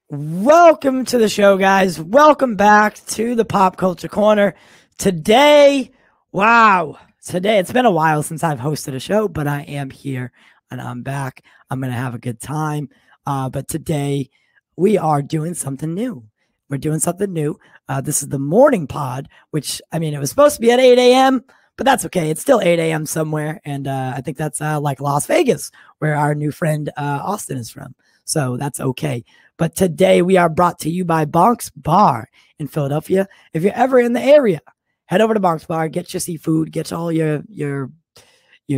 Welcome to the show, guys. Welcome back to the Pop Culture Corner. Today, it's been a while since I've hosted a show, but I am here and I'm back. I'm going to have a good time. But today we are doing something new. This is the morning pod, which, it was supposed to be at 8 a.m., but that's okay. It's still 8 a.m. somewhere. And I think that's like Las Vegas, where our new friend Austin is from. So that's okay. But today we are brought to you by Bonk's Bar in Philadelphia. If you're ever in the area, head over to Bonk's Bar, get your seafood, get all your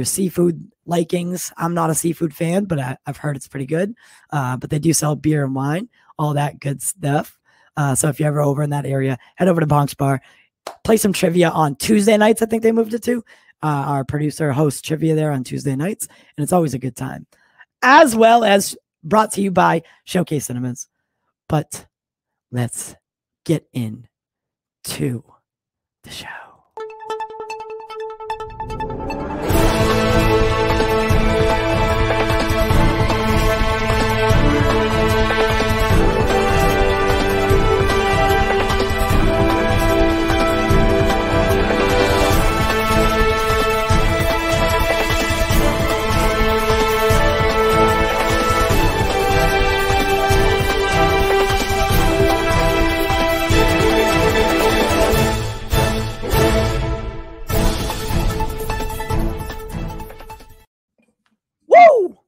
seafood likings. I'm not a seafood fan, but I've heard it's pretty good. But they do sell beer and wine, all that good stuff. So if you're ever over in that area, head over to Bonk's Bar. Play some trivia on Tuesday nights. I think they moved it to. Our producer hosts trivia there on Tuesday nights, and it's always a good time. As well as brought to you by Showcase Cinemas. But let's get into the show.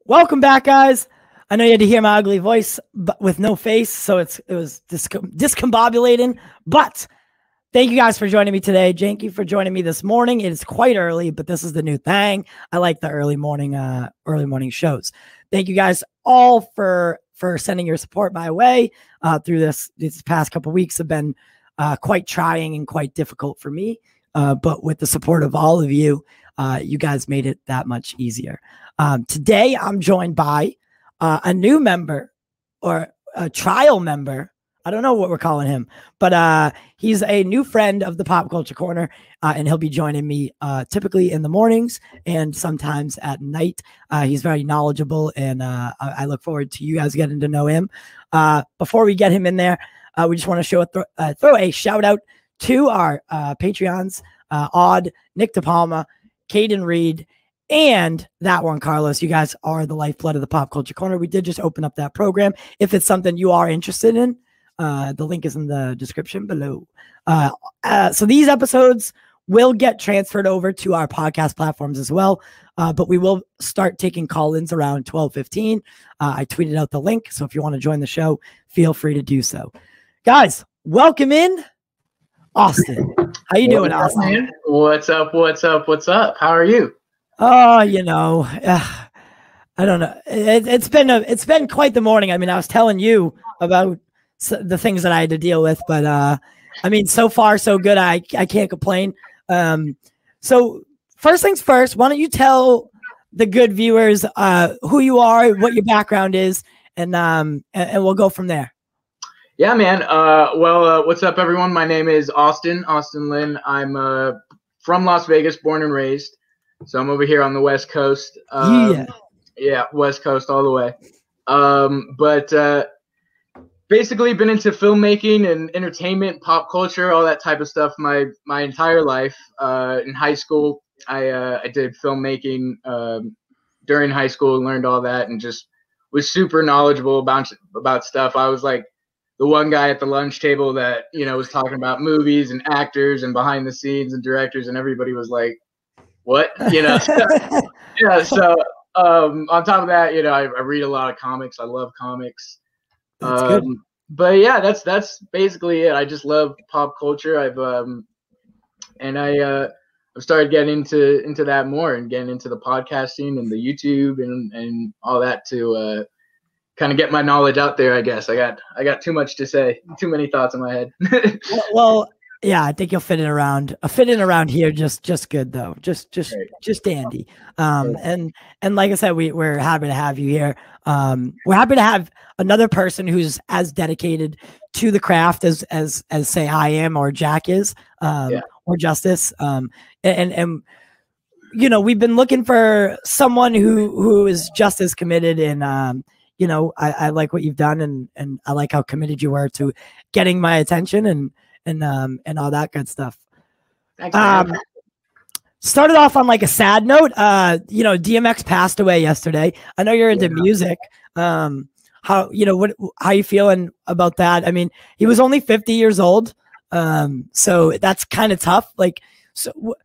Welcome back, guys. I know you had to hear my ugly voice but with no face, so it was discombobulating. But thank you guys for joining me today. Thank you for joining me this morning. It is quite early, but this is the new thing. I like the early morning shows. Thank you guys all for sending your support my way through these past couple weeks have been quite trying and quite difficult for me. But with the support of all of you, you guys made it that much easier. Today, I'm joined by a new member or a trial member. I don't know what we're calling him, but he's a new friend of the Pop Culture Corner, and he'll be joining me typically in the mornings and sometimes at night. He's very knowledgeable, and I look forward to you guys getting to know him. Before we get him in there, we just want to throw a shout out to our Patreons, Odd, Nick DePalma, Caden Reed, and that one, Carlos. You guys are the lifeblood of the Pop Culture Corner. We did just open up that program. If it's something you are interested in, the link is in the description below. So these episodes will get transferred over to our podcast platforms as well. But we will start taking call-ins around 12:15. I tweeted out the link. So if you want to join the show, feel free to do so. Guys, welcome in Austin. How you doing, Austin? Man? What's up? How are you? Oh, I don't know. It's been quite the morning. I was telling you about the things that I had to deal with, but so far so good. I can't complain. So first things first, why don't you tell the good viewers who you are, what your background is, and we'll go from there. Yeah, man. What's up, everyone? My name is Austin Lynn. I'm from Las Vegas, born and raised. So I'm over here on the West Coast. Yeah, West Coast all the way. But basically been into filmmaking and entertainment, pop culture, all that type of stuff my entire life. In high school, I did filmmaking during high school and learned all that and just was super knowledgeable about stuff. I was like the one guy at the lunch table that, was talking about movies and actors and behind the scenes and directors, and everybody was like, what? Yeah. So on top of that, I read a lot of comics. I love comics. That's good. But yeah, that's basically it. I just love pop culture. I've started getting into that more and getting into the podcasting and the YouTube and all that to kind of get my knowledge out there, I guess. I got too much to say, too many thoughts in my head. Well, yeah, I think you'll fit in around here just good though. Just dandy. And like I said, we're happy to have you here. We're happy to have another person who's as dedicated to the craft as say I am or Jack is, or Justice. And we've been looking for someone who is just as committed and you know, I like what you've done, and I like how committed you were to getting my attention and all that good stuff. Thanks, man. Started off on like a sad note. You know, DMX passed away yesterday. I know you're into music. How you feeling about that? I mean, he was only 50 years old. So that's kind of tough. Like, so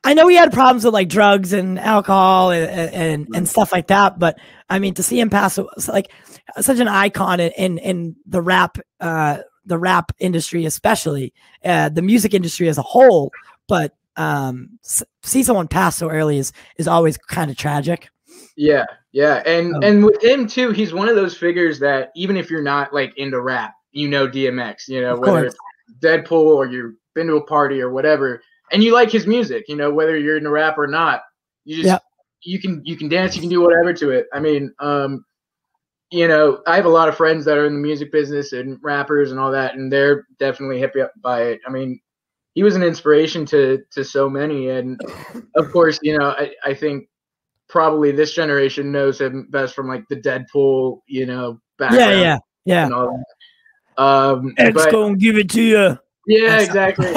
I know he had problems with like drugs and alcohol and stuff like that, but I mean, to see him pass, like such an icon in the rap industry, especially the music industry as a whole. But see someone pass so early is always kind of tragic. Yeah, and with him too, he's one of those figures that even if you're not like into rap, you know DMX, you know, whether it's Deadpool or you've been to a party or whatever, and you like his music, you know, whether you're into rap or not, you just you can dance, you can do whatever to it. I mean, you know, I have a lot of friends that are in the music business and rappers and all that, and they're definitely happy by it. I mean, he was an inspiration to so many, and of course, you know, I think probably this generation knows him best from like the Deadpool, you know, background. Yeah. And all that. X gonna give it to you. Yeah, exactly.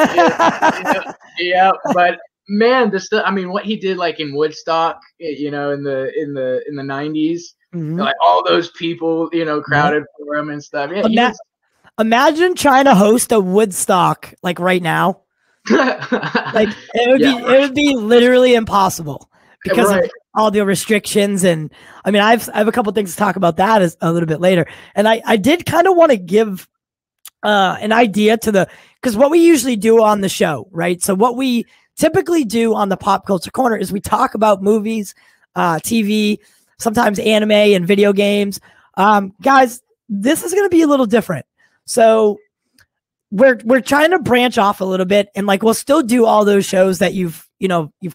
Yeah, but man, the stuff. I mean, what he did, like in Woodstock, you know, in the 90s, like all those people, you know, crowded for him and stuff. Yeah, imagine trying to host a Woodstock like right now. Like it would be literally impossible because of all the restrictions. And I mean, I have a couple things to talk about that a little bit later. And I did kind of want to give an idea to because what we usually do on the show, right? So what we typically do on the Pop Culture Corner is we talk about movies, TV, sometimes anime and video games. Guys, this is going to be a little different. So we're trying to branch off a little bit, and like we'll still do all those shows that you've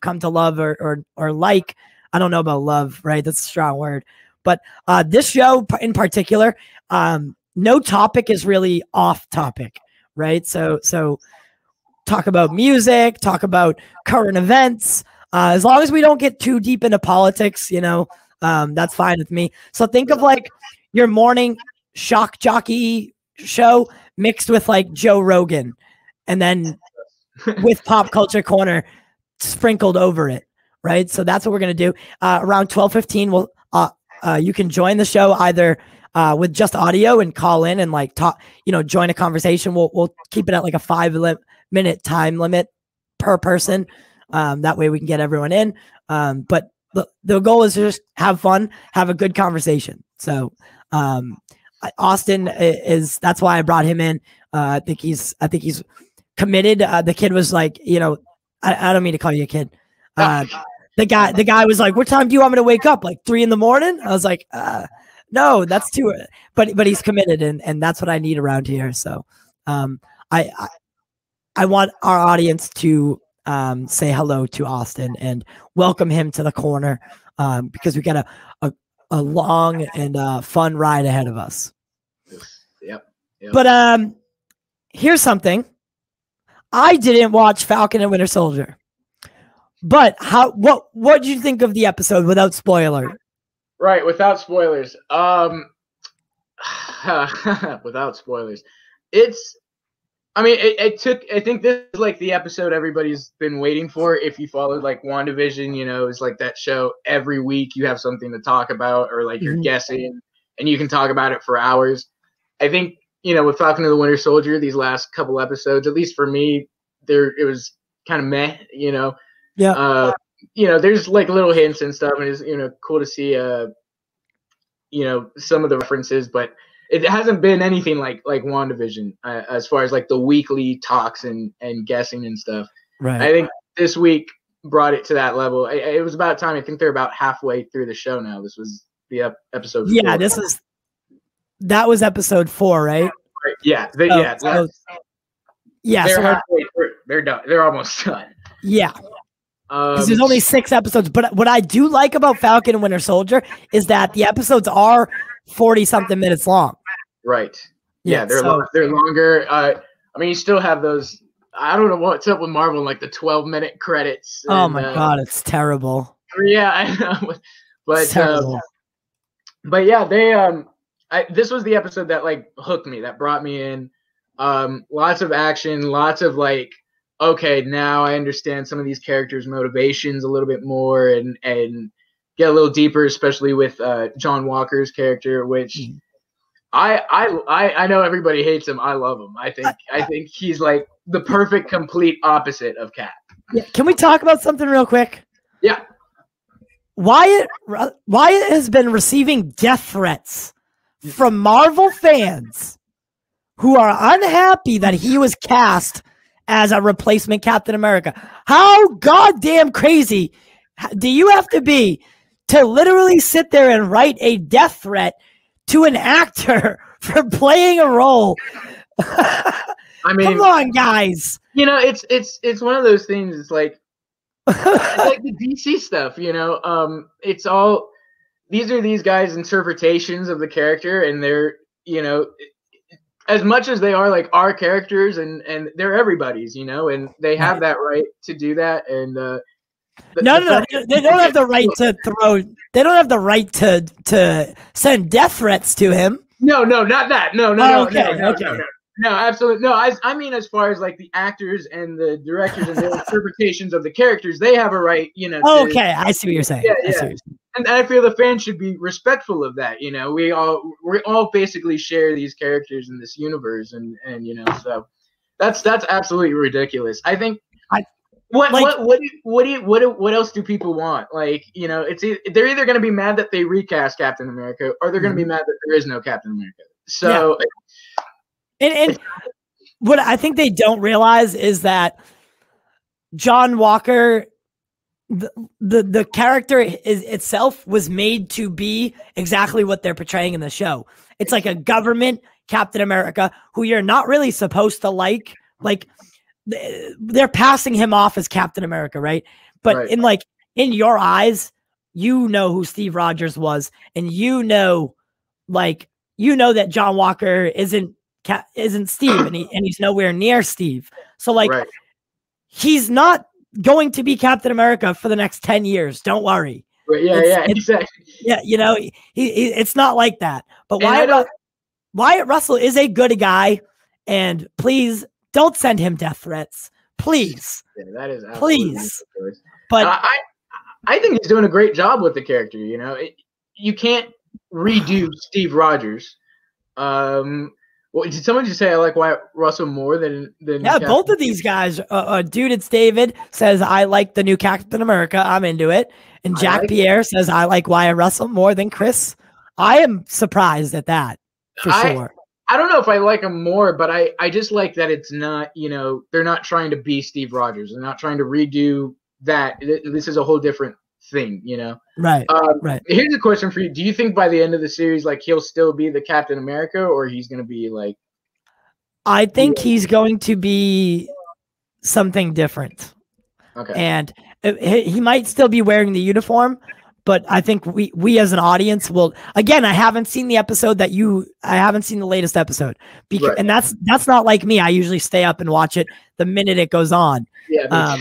come to love or like. I don't know about love, right? That's a strong word. But this show in particular, no topic is really off topic, right? So talk about music, talk about current events. As long as we don't get too deep into politics, you know, that's fine with me. So think of like your morning shock jockey show mixed with like Joe Rogan, and then with Pop Culture Corner sprinkled over it. Right. So that's what we're going to do. Around 12:15, you can join the show either with just audio and call in and like talk, you know, join a conversation. We'll keep it at like a 5-minute time limit per person. That way we can get everyone in. But the goal is to just have fun, have a good conversation. So Austin that's why I brought him in. I think he's committed. The kid was like, you know, I don't mean to call you a kid. The guy was like, "What time do you want me to wake up? Like 3 a.m?" I was like, "No, that's too." But he's committed, and that's what I need around here. So, I want our audience to say hello to Austin and welcome him to the corner, because we got a long and fun ride ahead of us. Yep. But here's something: I didn't watch Falcon and Winter Soldier. But what did you think of the episode without spoiler? Right, without spoilers. Without spoilers. I think this is like the episode everybody's been waiting for. If you followed like WandaVision, you know, it's like that show every week you have something to talk about, or like you're guessing and you can talk about it for hours. I think, you know, with Falcon and the Winter Soldier, these last couple episodes, at least for me, it was kind of meh, you know. Yeah. You know, there's like little hints and stuff, and it's, you know, cool to see you know, some of the references, but it hasn't been anything like WandaVision as far as like the weekly talks and guessing and stuff. Right. I think this week brought it to that level. It was about time. I think they're about halfway through the show now. This was the episode 4. Yeah, that was episode 4, right? Yeah. So they're halfway through. They're done. They're almost done. Yeah. Because there's only 6 episodes. But what I do like about Falcon and Winter Soldier is that the episodes are 40-something minutes long. Right. Yeah, they're longer. I mean, you still have those. I don't know what's up with Marvel, like the 12-minute credits. Oh my God, it's terrible. Yeah, I know. But but yeah, they this was the episode that like hooked me, that brought me in. Lots of action, lots of like, okay, now I understand some of these characters' motivations a little bit more, and get a little deeper, especially with John Walker's character, which I know everybody hates him. I love him. I think he's like the perfect complete opposite of Cap. Yeah. Can we talk about something real quick? Yeah. Wyatt has been receiving death threats from Marvel fans who are unhappy that he was cast as a replacement Captain America. How goddamn crazy do you have to be to literally sit there and write a death threat to an actor for playing a role? I mean, come on, guys. You know, it's one of those things. It's like the DC stuff. You know, it's all these are these guys' interpretations of the character, and they're, you know, as much as they are like our characters, and they're everybody's, you know, and they have that right to do that. And no, they don't have the right to throw. They don't have the right to send death threats to him. No, not that. No, absolutely no. I mean, as far as like the actors and the directors and their interpretations of the characters, they have a right, you know. Okay, I see what you're saying. Yeah. And I feel the fans should be respectful of that. You know, we all basically share these characters in this universe, and you know, so that's absolutely ridiculous. I think. What else do people want? Like, you know, they're either going to be mad that they recast Captain America, or they're going to be mad that there is no Captain America. So, and what I think they don't realize is that John Walker, the character itself was made to be exactly what they're portraying in the show. It's like a government Captain America who you're not really supposed to like. Like, they're passing him off as Captain America, right? But in your eyes, you know who Steve Rogers was, and you know that John Walker isn't Steve, and he's nowhere near Steve. So like, he's not going to be Captain America for the next 10 years. Don't worry. Right, exactly. Yeah, you know, it's not like that. But Wyatt Russell is a good guy, and please don't send him death threats, please. Yeah, that is please. Ridiculous. But I think he's doing a great job with the character. You know, you can't redo Steve Rogers. Did someone just say I like Wyatt Russell more than? Yeah, both of these guys. Dude, it's David says I like the new Captain America. I'm into it. And Jack Pierre says I like Wyatt Russell more than Chris. I am surprised at that for sure. I don't know if I like him more, but I just like that it's not, you know, they're not trying to be Steve Rogers. They're not trying to redo that. This is a whole different thing, you know? Right. Here's a question for you. Do you think by the end of the series, like, he'll still be the Captain America, or he's going to be like... I think he's going to be something different. Okay. And he might still be wearing the uniform, but I think we as an audience will, again, I haven't seen the episode I haven't seen the latest episode, because, and that's not like me. I usually stay up and watch it the minute it goes on. Yeah.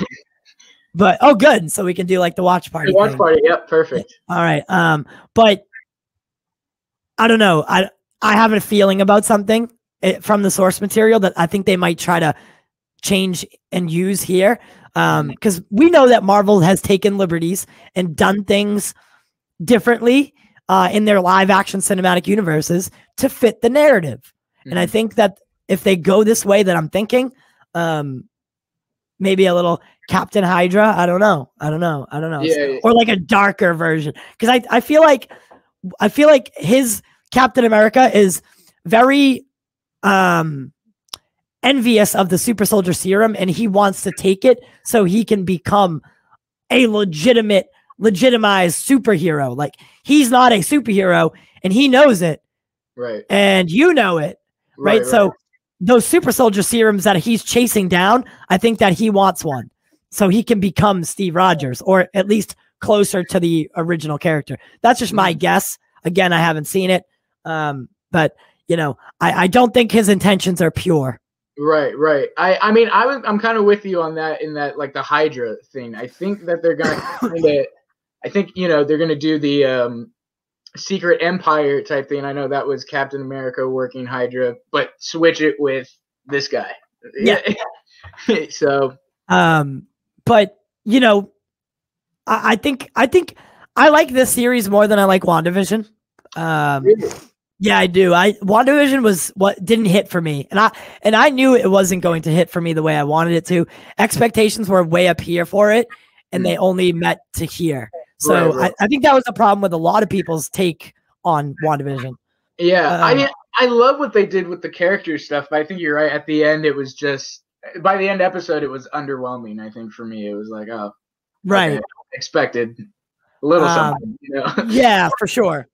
But, oh, good. So we can do like the watch party. The watch party. Yep. Perfect. All right. But I don't know. I have a feeling about something from the source material that I think they might try to change and use here. Because we know that Marvel has taken liberties and done things differently in their live action cinematic universes to fit the narrative. Mm-hmm. And I think that if they go this way that I'm thinking, maybe a little Captain Hydra, I don't know. Yeah. Or like a darker version. Because I feel like his Captain America is very envious of the super soldier serum, and he wants to take it so he can become a legitimized superhero. Like, he's not a superhero, and he knows it, right? And you know it, right? So those super soldier serums that he's chasing down, I think that he wants one so he can become Steve Rogers, or at least closer to the original character. That's just my guess. Again, I haven't seen it, but you know, I don't think his intentions are pure. Right. I mean, I'm kind of with you on that, in that, like, the Hydra thing. I think that they're gonna I think, you know, they're gonna do the secret empire type thing. I know that was Captain America working Hydra, but switch it with this guy. Yeah. So, but you know, I think I like this series more than I like WandaVision. really? Yeah, I do. WandaVision was what didn't hit for me, and I knew it wasn't going to hit for me the way I wanted it to. Expectations were way up here for it, and they only met to here. So Right. I think that was a problem with a lot of people's take on WandaVision. Yeah, I love what they did with the character stuff, but I think you're right. At the end, it was just by the end episode, it was underwhelming. I think for me, it was like, oh, Right. okay, expected a little something, you know? Yeah, for sure.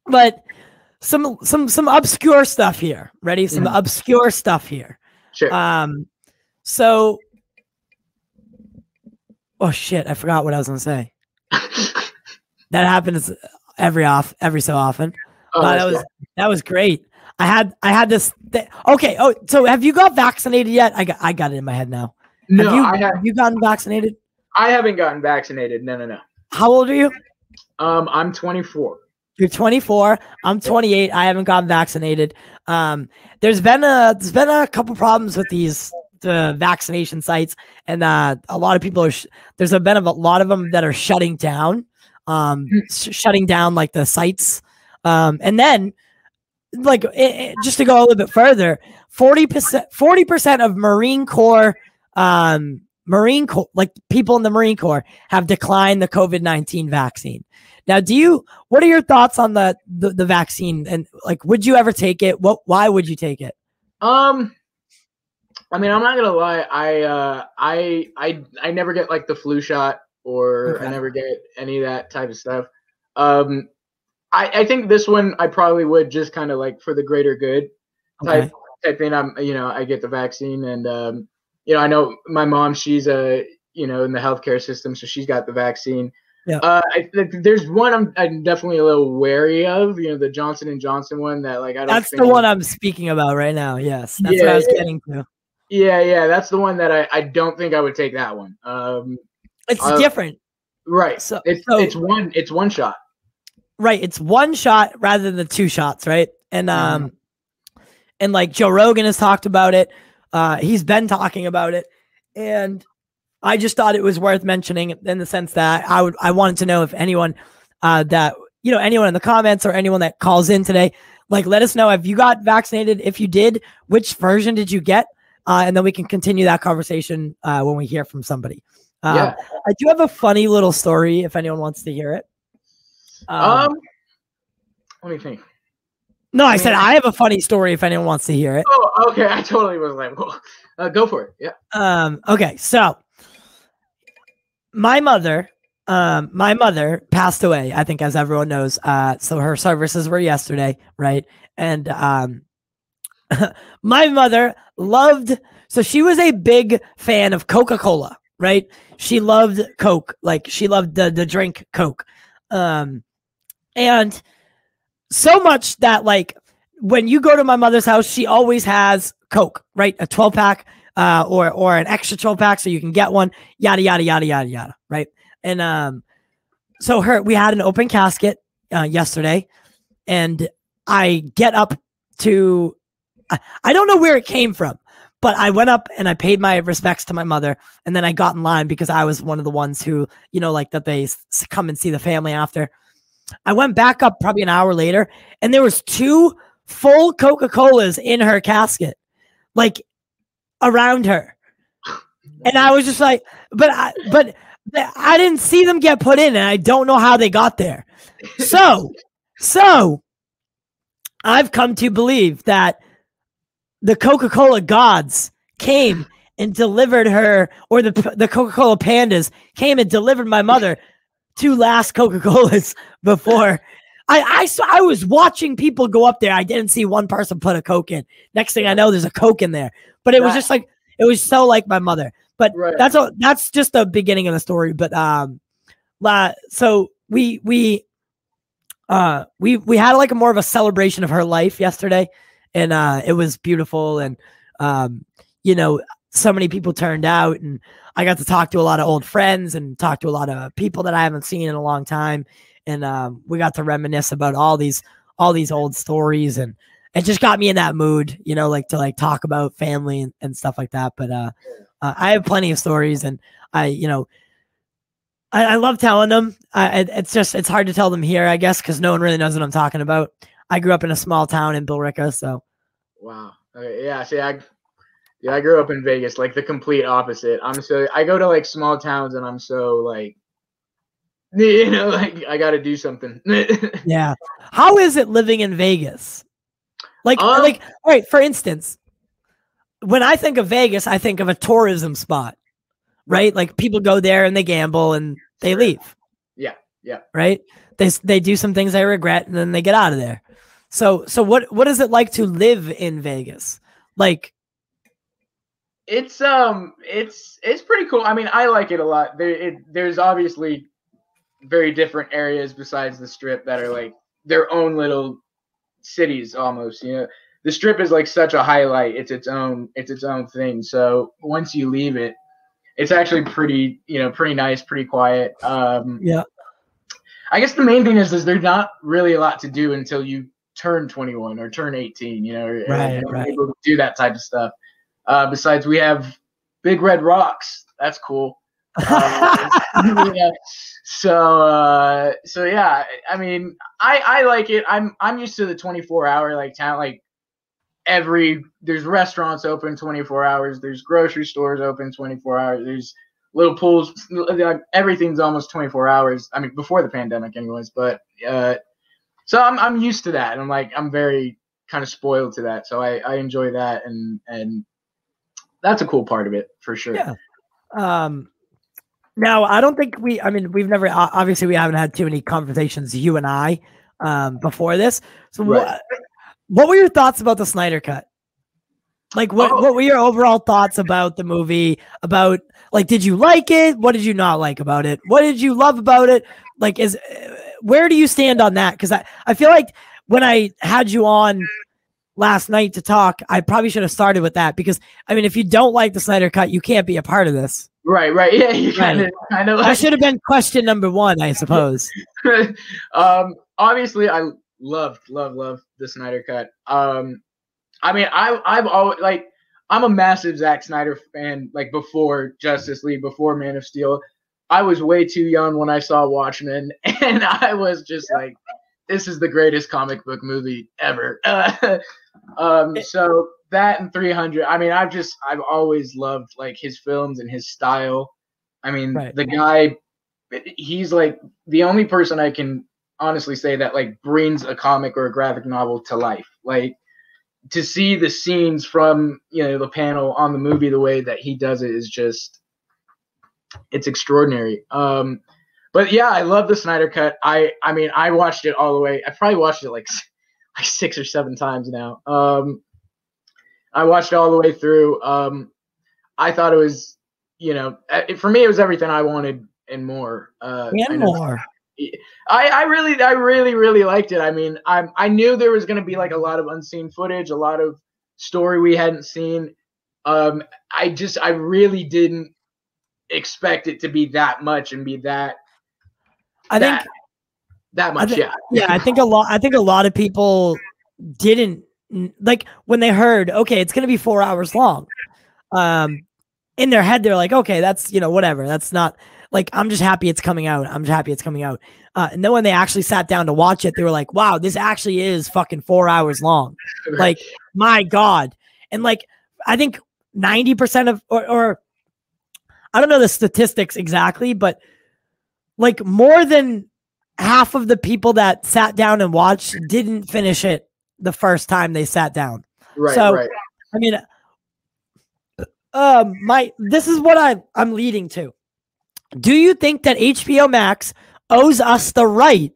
But some obscure stuff here. Ready? Some obscure stuff here. Sure. So, oh shit, I forgot what I was gonna say. That happens every so often. Oh, that was great. I had this. Okay. Oh, so have you got vaccinated yet? I got it in my head now. No, have you gotten vaccinated? I haven't gotten vaccinated. No. How old are you? I'm 24. You're 24. I'm 28. I haven't gotten vaccinated. There's been a couple problems with the vaccination sites, and a lot of people are. There's been a lot of them that are shutting down. Shutting down like the sites. And then like just to go a little bit further, 40% of Marine Corps, like people in the Marine Corps have declined the COVID-19 vaccine. Now, what are your thoughts on the vaccine, and like, would you ever take it? Why would you take it? I mean, I'm not gonna lie. I never get like the flu shot, or I never get any of that type of stuff. I think this one I probably would, just kind of like for the greater good type thing. I get the vaccine, and I know my mom, she's in the healthcare system, so she's got the vaccine. Yeah. I think there's one I'm definitely a little wary of, the Johnson & Johnson one that like I don't. That's the one I'm speaking about right now. Yes, that's what I was getting to. Yeah, that's the one that I don't think I would take that one. It's different, right? So it's one shot. Right, it's one shot rather than the two shots, right? And and like Joe Rogan has talked about it. He's been talking about it, and I just thought it was worth mentioning in the sense that I wanted to know if anyone anyone in the comments or anyone that calls in today, like, let us know if you got vaccinated. If you did, which version did you get? And then we can continue that conversation when we hear from somebody. I do have a funny little story if anyone wants to hear it. Let me think. No, I said I have a funny story if anyone wants to hear it. Oh, okay. I totally was like, well, go for it. Yeah. Okay. So my mother passed away, I think, as everyone knows. So her services were yesterday, right? And my mother so she was a big fan of Coca-Cola, right? She loved Coke. Like, she loved the drink Coke. And so much that, like, when you go to my mother's house, she always has Coke, right? A 12-pack, or an extra 12-pack, so you can get one, yada, yada, yada, yada, yada, right? And so we had an open casket yesterday, and I get up to, I don't know where it came from, but I went up and I paid my respects to my mother, and then I got in line because I was one of the ones who, like, that they come and see the family after. I went back up probably an hour later, and there was 2 full Coca-Colas in her casket, like, around her. And I was just like, but I didn't see them get put in, and I don't know how they got there. So I've come to believe that the Coca-Cola gods came and delivered her, or the Coca-Cola pandas came and delivered my mother 2 last Coca-Colas before. I was watching people go up there. I didn't see one person put a Coke in. Next thing I know, there's a Coke in there. But it was just like, it was so like my mother. But that's just the beginning of the story. But so we had like more of a celebration of her life yesterday, and it was beautiful. And so many people turned out, and I got to talk to a lot of old friends and talk to a lot of people that I haven't seen in a long time. And we got to reminisce about all these old stories, and it just got me in that mood, you know, like to like talk about family and stuff like that. But I have plenty of stories, and I love telling them. It's hard to tell them here, I guess, because no one really knows what I'm talking about. I grew up in a small town in Billerica, so. Wow. Okay, yeah. See, I grew up in Vegas, like the complete opposite. I go to like small towns, and I'm so like, you know, like I got to do something. Yeah. How is it living in Vegas? Like, all right. For instance, when I think of Vegas, I think of a tourism spot, right? Like people go there and they gamble and they leave. Yeah. Yeah. Right. They do some things they regret and then they get out of there. So what is it like to live in Vegas? Like, it's pretty cool. I mean, I like it a lot. There's obviously very different areas besides the Strip that are like their own little cities almost. You know, the Strip is like such a highlight. It's its own thing. So once you leave it, it's actually pretty nice, pretty quiet. Yeah. I guess the main thing is there's not really a lot to do until you turn 21 or turn 18. You know, right. Able to do that type of stuff. Besides, we have Big Red Rocks. That's cool. Yeah. So yeah. I mean, I like it. I'm used to the 24-hour like town. Like there's restaurants open 24 hours. There's grocery stores open 24 hours. There's little pools. Everything's almost 24 hours. I mean, before the pandemic, anyways. But so I'm used to that. And I'm very kind of spoiled to that. So I enjoy that, and that's a cool part of it for sure. Yeah. Now I don't think we've never, obviously we haven't had too many conversations, you and I, before this. So right. What were your thoughts about the Snyder Cut? Like what were your overall thoughts about the movie? About like, did you like it? What did you not like about it? What did you love about it? Like, where do you stand on that? Because I feel like when I had you on last night to talk, I probably should have started with that, because I mean, if you don't like the Snyder Cut, you can't be a part of this. Right. Yeah, you kind of. That should have been question number one, I suppose. Obviously, I love the Snyder Cut. I mean, I've always I'm a massive Zack Snyder fan. Like before Justice League, before Man of Steel, I was way too young when I saw Watchmen, and I was just like, this is the greatest comic book movie ever. So that and 300. I mean, I've always loved like his films and his style. I mean, right. The guy, he's like the only person I can honestly say that like brings a comic or a graphic novel to life. Like to see the scenes from, the panel on the movie, the way that he does it is just, it's extraordinary. But yeah, I love the Snyder Cut. I mean, I watched it all the way. I probably watched it like 6 or 7 times now. I watched it all the way through. I thought it was, for me, it was everything I wanted and more. More. I really liked it. I mean, I knew there was going to be like a lot of unseen footage, a lot of story we hadn't seen. I really didn't expect it to be that much and be that. That much. Yeah. I think a lot of people didn't, like when they heard, okay, it's going to be 4 hours long. In their head, they're like, okay, that's, whatever. That's not like, I'm just happy it's coming out. And then when they actually sat down to watch it, they were like, wow, this actually is fucking 4 hours long. Like, my God. And like, I think 90% of, or I don't know the statistics exactly, but like more than half of the people that sat down and watched didn't finish it the first time they sat down. Right. So, right. I mean, this is what I'm leading to. Do you think that HBOmax owes us the right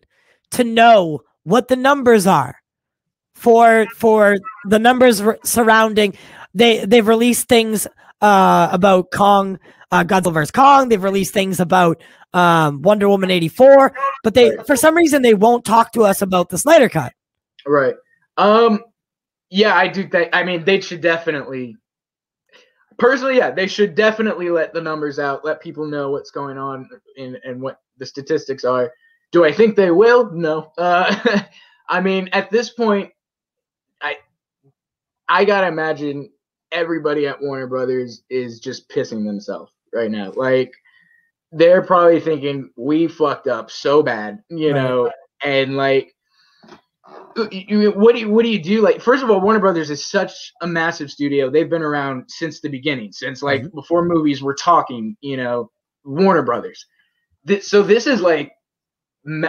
to know what the numbers are for the numbers surrounding? They've released things about Kong, Godzilla vs. Kong. They've released things about Wonder Woman 84, but for some reason they won't talk to us about the Snyder Cut. Right. Yeah, I do think. I mean, they should definitely. personally, yeah, they should definitely let the numbers out, let people know what's going on and what the statistics are. Do I think they will? No. I mean, at this point, I gotta imagine everybody at Warner Brothers is just pissing themselves right now. Like, they're probably thinking we fucked up so bad, you know, and like, what do you do? Like, first of all, Warner Brothers is such a massive studio. They've been around since the beginning, since like before movies were talking, you know, Warner Brothers. So this is like,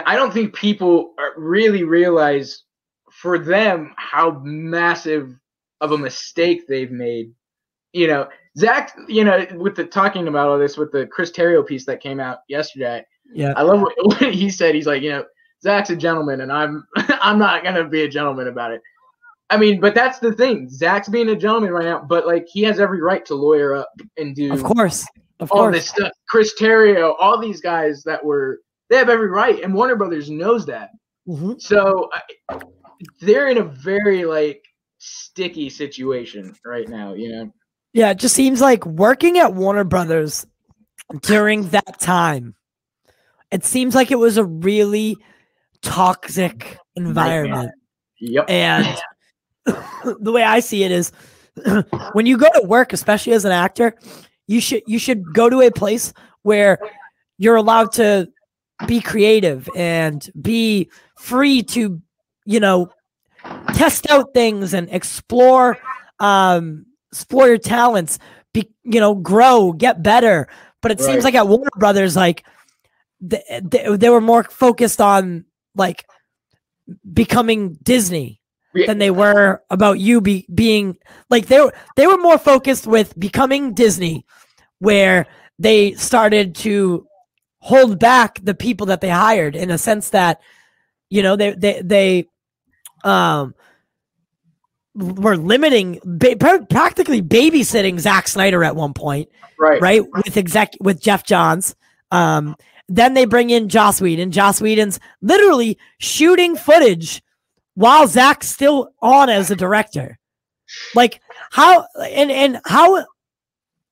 I don't think people really realize for them how massive of a mistake they've made. You know, Zach, you know, with the talking about all this with the Chris Terrio piece that came out yesterday. Yeah, I love what he said. He's like, you know, Zach's a gentleman, and I'm not gonna be a gentleman about it. I mean, but that's the thing. Zach's being a gentleman right now, but like he has every right to lawyer up and do of course all this stuff. Chris Terrio, all these guys they have every right, and Warner Brothers knows that. So they're in a very like sticky situation right now, you know. Yeah, it just seems like working at Warner Brothers during that time, it seems like it was a really toxic environment. Yep. And the way I see it is when you go to work, especially as an actor, you should go to a place where you're allowed to be creative and be free to, you know, test out things and explore your talents, you know, grow, get better. But it seems like at Warner Brothers, like they were more focused on like becoming Disney than they were about you being like they were more focused with becoming Disney, where they started to hold back the people that they hired in a sense that, you know, they were limiting, practically babysitting Zack Snyder at one point, right? With Jeff Johns. Then they bring in Joss Whedon. Joss Whedon's literally shooting footage while Zach's still on as a director. Like how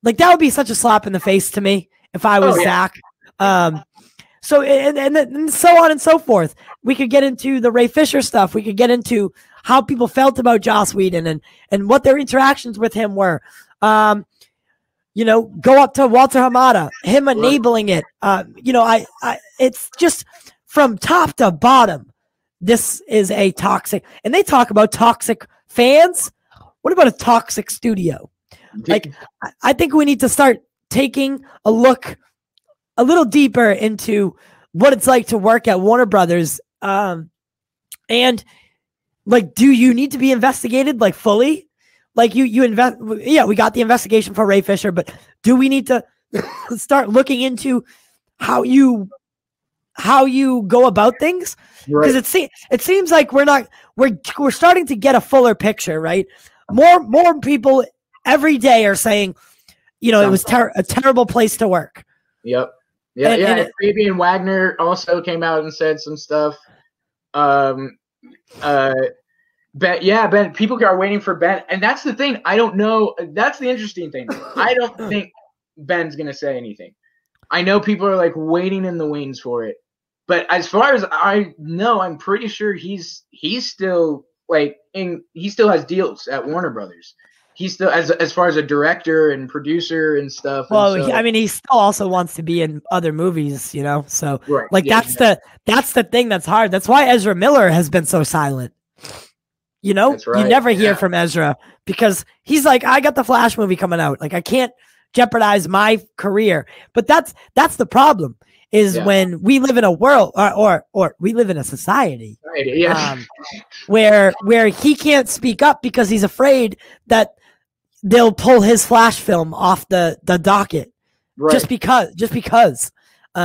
like that would be such a slap in the face to me if I was Zach. So and so on and so forth. We could get into the Ray Fisher stuff. We could get into how people felt about Joss Whedon and what their interactions with him were. You know, go up to Walter Hamada, him enabling it. You know, it's just from top to bottom. This is a toxic, and they talk about toxic fans. What about a toxic studio? Like, I think we need to start taking a look a little deeper into what it's like to work at Warner Brothers. And like, do you need to be investigated like fully? Like you invest, yeah, we got the investigation for Ray Fisher, but do we need to start looking into how you go about things? Because it seems like we're starting to get a fuller picture, right? More people every day are saying, you know, it was a terrible place to work. Yep. Yeah. And Fabian Wagner also came out and said some stuff. Ben, people are waiting for Ben, and that's the thing. I don't know. That's the interesting thing. I don't think Ben's gonna say anything. I know people are like waiting in the wings for it, but as far as I know, I'm pretty sure he's still he still has deals at Warner Brothers. He's still as far as a director and producer and stuff. Well, and so, I mean, he still also wants to be in other movies, you know. So that's the thing that's hard. That's why Ezra Miller has been so silent. You know, you never hear from Ezra because he's like, I got the Flash movie coming out. Like, I can't jeopardize my career. But that's the problem is when we live in a world or we live in a society where he can't speak up because he's afraid that they'll pull his Flash film off the docket just because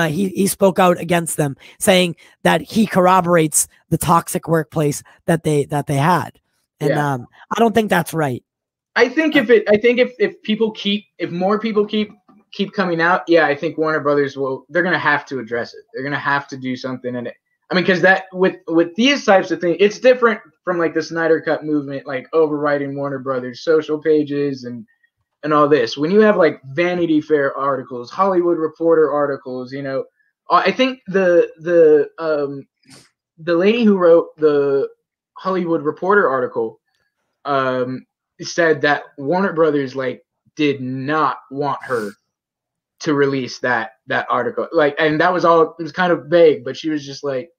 he spoke out against them, saying that he corroborates the toxic workplace that they had, and I don't think that's right. I think if more people keep coming out, I think Warner Brothers they're gonna have to address it. They're gonna have to do something in it. I mean, because that with these types of things, it's different from like the Snyder Cut movement, like overriding Warner Brothers social pages and and all this, when you have like Vanity Fair articles, Hollywood Reporter articles, I think the lady who wrote the Hollywood Reporter article said that Warner Brothers like did not want her to release that article, like, and that was all. It was kind of vague, but she was just like,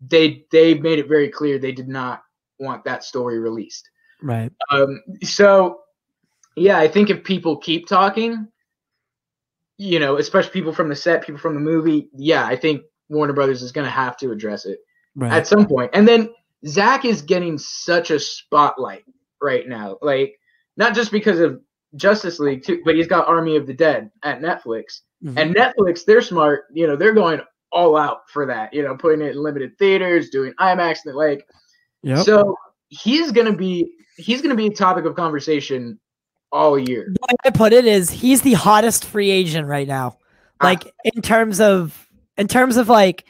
they made it very clear they did not want that story released. Right. So yeah, I think if people keep talking, especially people from the set, people from the movie, yeah, I think Warner Brothers is going to have to address it at some point. And then Zack is getting such a spotlight right now, like not just because of Justice League too, but he's got Army of the Dead at Netflix, and Netflix, they're smart, they're going all out for that, putting it in limited theaters, doing IMAX, and like, so he's gonna be a topic of conversation all year. The way I put it is he's the hottest free agent right now, like in terms of like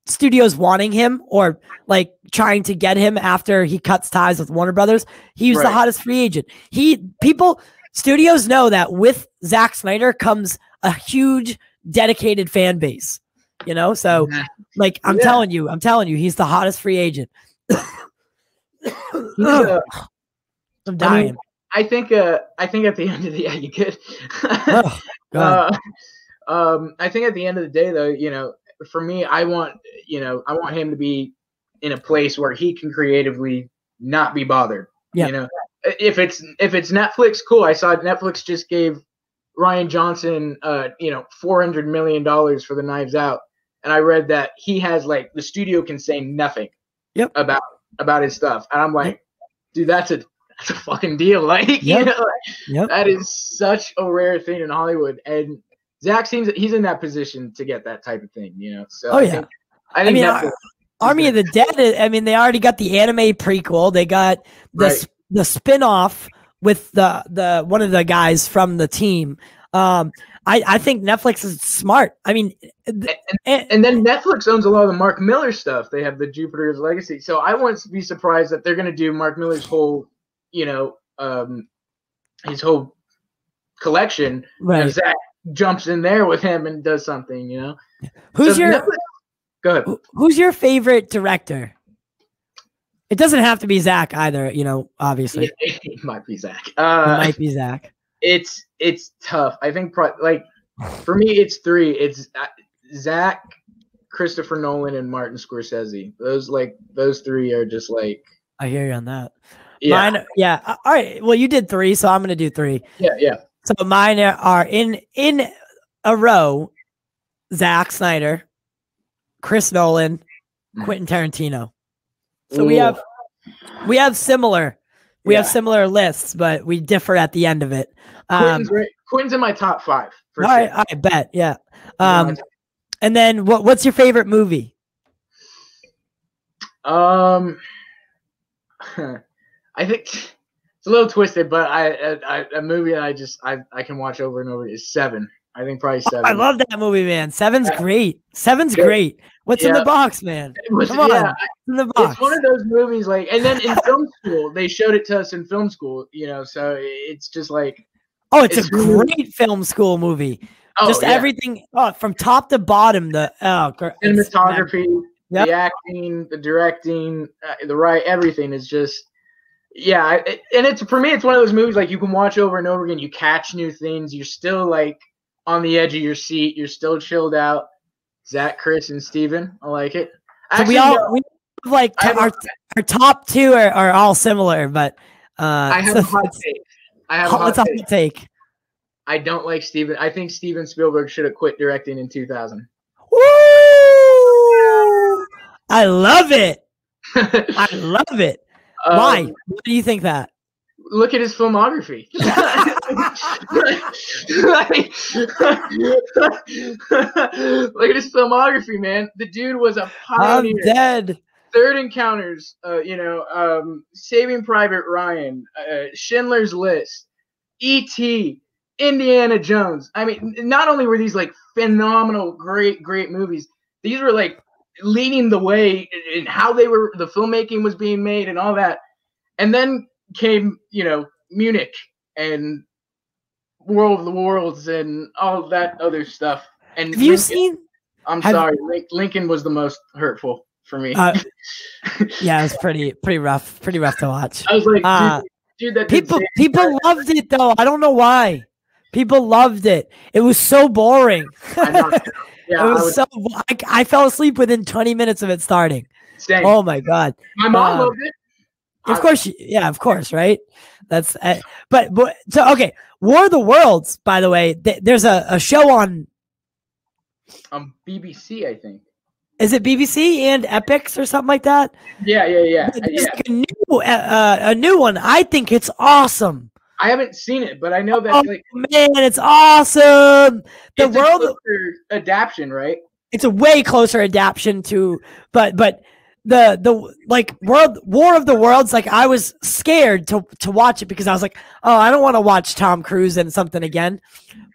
studios wanting him or like trying to get him after he cuts ties with Warner Brothers. He was the hottest free agent. Studios know that with Zack Snyder comes a huge dedicated fan base, so like I'm telling you, he's the hottest free agent. I'm dying. I think at the end of the you good. I think at the end of the day though, for me, I want him to be in a place where he can creatively not be bothered. Yeah. If it's Netflix, cool. I saw Netflix just gave Ryan Johnson, $400 million for the Knives Out, and I read that he has like the studio can say nothing about his stuff, and I'm like, dude, that's a fucking deal. Like, that is such a rare thing in Hollywood, and Zack seems he's in that position to get that type of thing, So I think Army of the Dead. I mean, they already got the anime prequel. They got the spin-off with the one of the guys from the team. I think Netflix is smart. I mean, and then Netflix owns a lot of the Mark Miller stuff. They have the Jupiter's Legacy, so I wouldn't be surprised that they're going to do Mark Miller's whole, his whole collection. Right. Zack jumps in there with him and does something. Who's Go ahead. Who's your favorite director? It doesn't have to be Zack either. Obviously, it might be Zack. It might be Zack. It's tough. I think like for me, it's three. It's Zack, Christopher Nolan, and Martin Scorsese. Those three are just like. I hear you on that. Yeah. Mine, yeah. All right. Well, you did three, so I'm gonna do three. Yeah. So mine are in a row: Zack Snyder, Chris Nolan, Quentin Tarantino. So we have similar lists, but we differ at the end of it. Quentin's in my top 5 for sure. I bet, yeah. And then what's your favorite movie? I think it's a little twisted, but a movie that I can watch over and over is Seven. I think probably Seven. I love that movie, man. Seven's great. Seven's great. What's in the box, man? Come on. In the box. It's one of those movies, like, and then in film school, they showed it to us in film school, so it's just like. Oh, it's a great film school movie. Just everything from top to bottom. The cinematography, the acting, the directing, everything is just. Yeah, and it's for me, it's one of those movies like you can watch over and over again. You catch new things. You're still like on the edge of your seat. You're still chilled out. Zach, Chris, and Steven. I like it. Actually, so we have like our top two are all similar, but I have a hot take. What's a hot take? I don't like Steven. I think Steven Spielberg should have quit directing in 2000. Woo! I love it. I love it. Why? Why do you think that? Look at his filmography. Look at his filmography, man. The dude was a pioneer. I'm dead. Third Encounters, Saving Private Ryan, Schindler's List, E.T., Indiana Jones. I mean, not only were these like phenomenal, great movies, these were like leading the way in how the filmmaking was being made and all that. And then came, Munich and World of the Worlds and all that other stuff. And have you seen? Sorry, Lincoln was the most hurtful for me. Yeah, it was pretty rough to watch. I was like, dude, that people loved it though. I don't know why. People loved it. It was so boring. I know. Yeah, I fell asleep within 20 minutes of it starting. Same. Oh my god. My mom loved it. Of course, right? That's but so okay. War of the Worlds, by the way, there's a show on BBC, I think. Is it BBC and Epix or something like that? Yeah. There's like a new one. I think it's awesome. I haven't seen it, but I know that. Man, it's awesome. It's a closer adaptation, right? It's a way closer adaptation to, but the like War of the Worlds. Like I was scared to watch it because I was like, oh, I don't want to watch Tom Cruise in something again.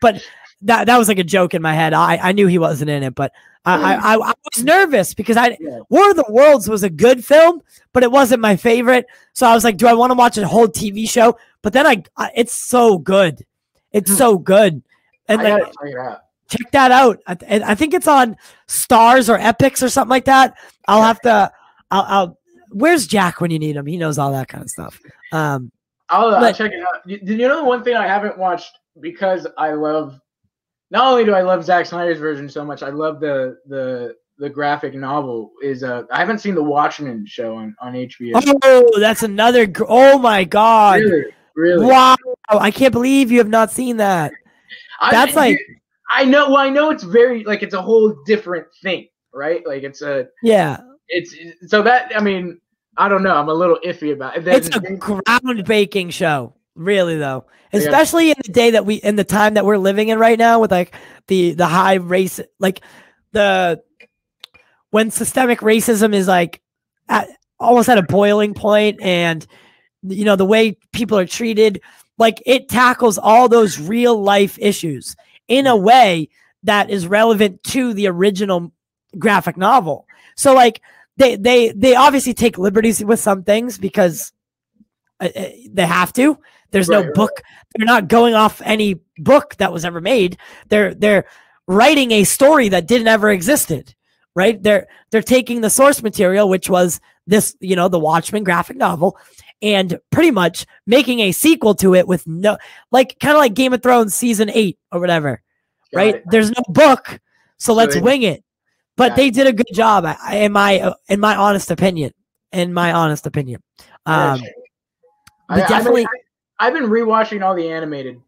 But that was like a joke in my head. I knew he wasn't in it, but I was nervous because War of the Worlds was a good film, but it wasn't my favorite. So I was like, do I want to watch a whole TV show? But then it's so good. It's so good. And I gotta check it out. Check that out. I think it's on Stars or Epix or something like that. I'll have to. Where's Jack when you need him? He knows all that kind of stuff. I'll check it out. You know the one thing I haven't watched because I love. Not only do I love Zack Snyder's version so much, I love the graphic novel. I haven't seen the Watchmen show on HBO. Oh, that's another. Oh my god! Really? Wow! I can't believe you have not seen that. That's I know. Well, I know it's very it's a whole different thing, right? Like it's so that I mean I don't know. I'm a little iffy about it. It's a groundbreaking show, really though. Especially in the time that we're living in right now with like the high race, like when systemic racism is like almost at a boiling point, and the way people are treated, like it tackles all those real life issues in a way that is relevant to the original graphic novel. So like they obviously take liberties with some things because they have to. There's no book. They're not going off any book that was ever made. They're writing a story that didn't ever existed, right? They're taking the source material, which was this, the Watchmen graphic novel, and pretty much making a sequel to it with kind of like Game of Thrones season 8 or whatever, right? There's no book, so let's wing it. But they did a good job, in my honest opinion. I've been rewatching all the animated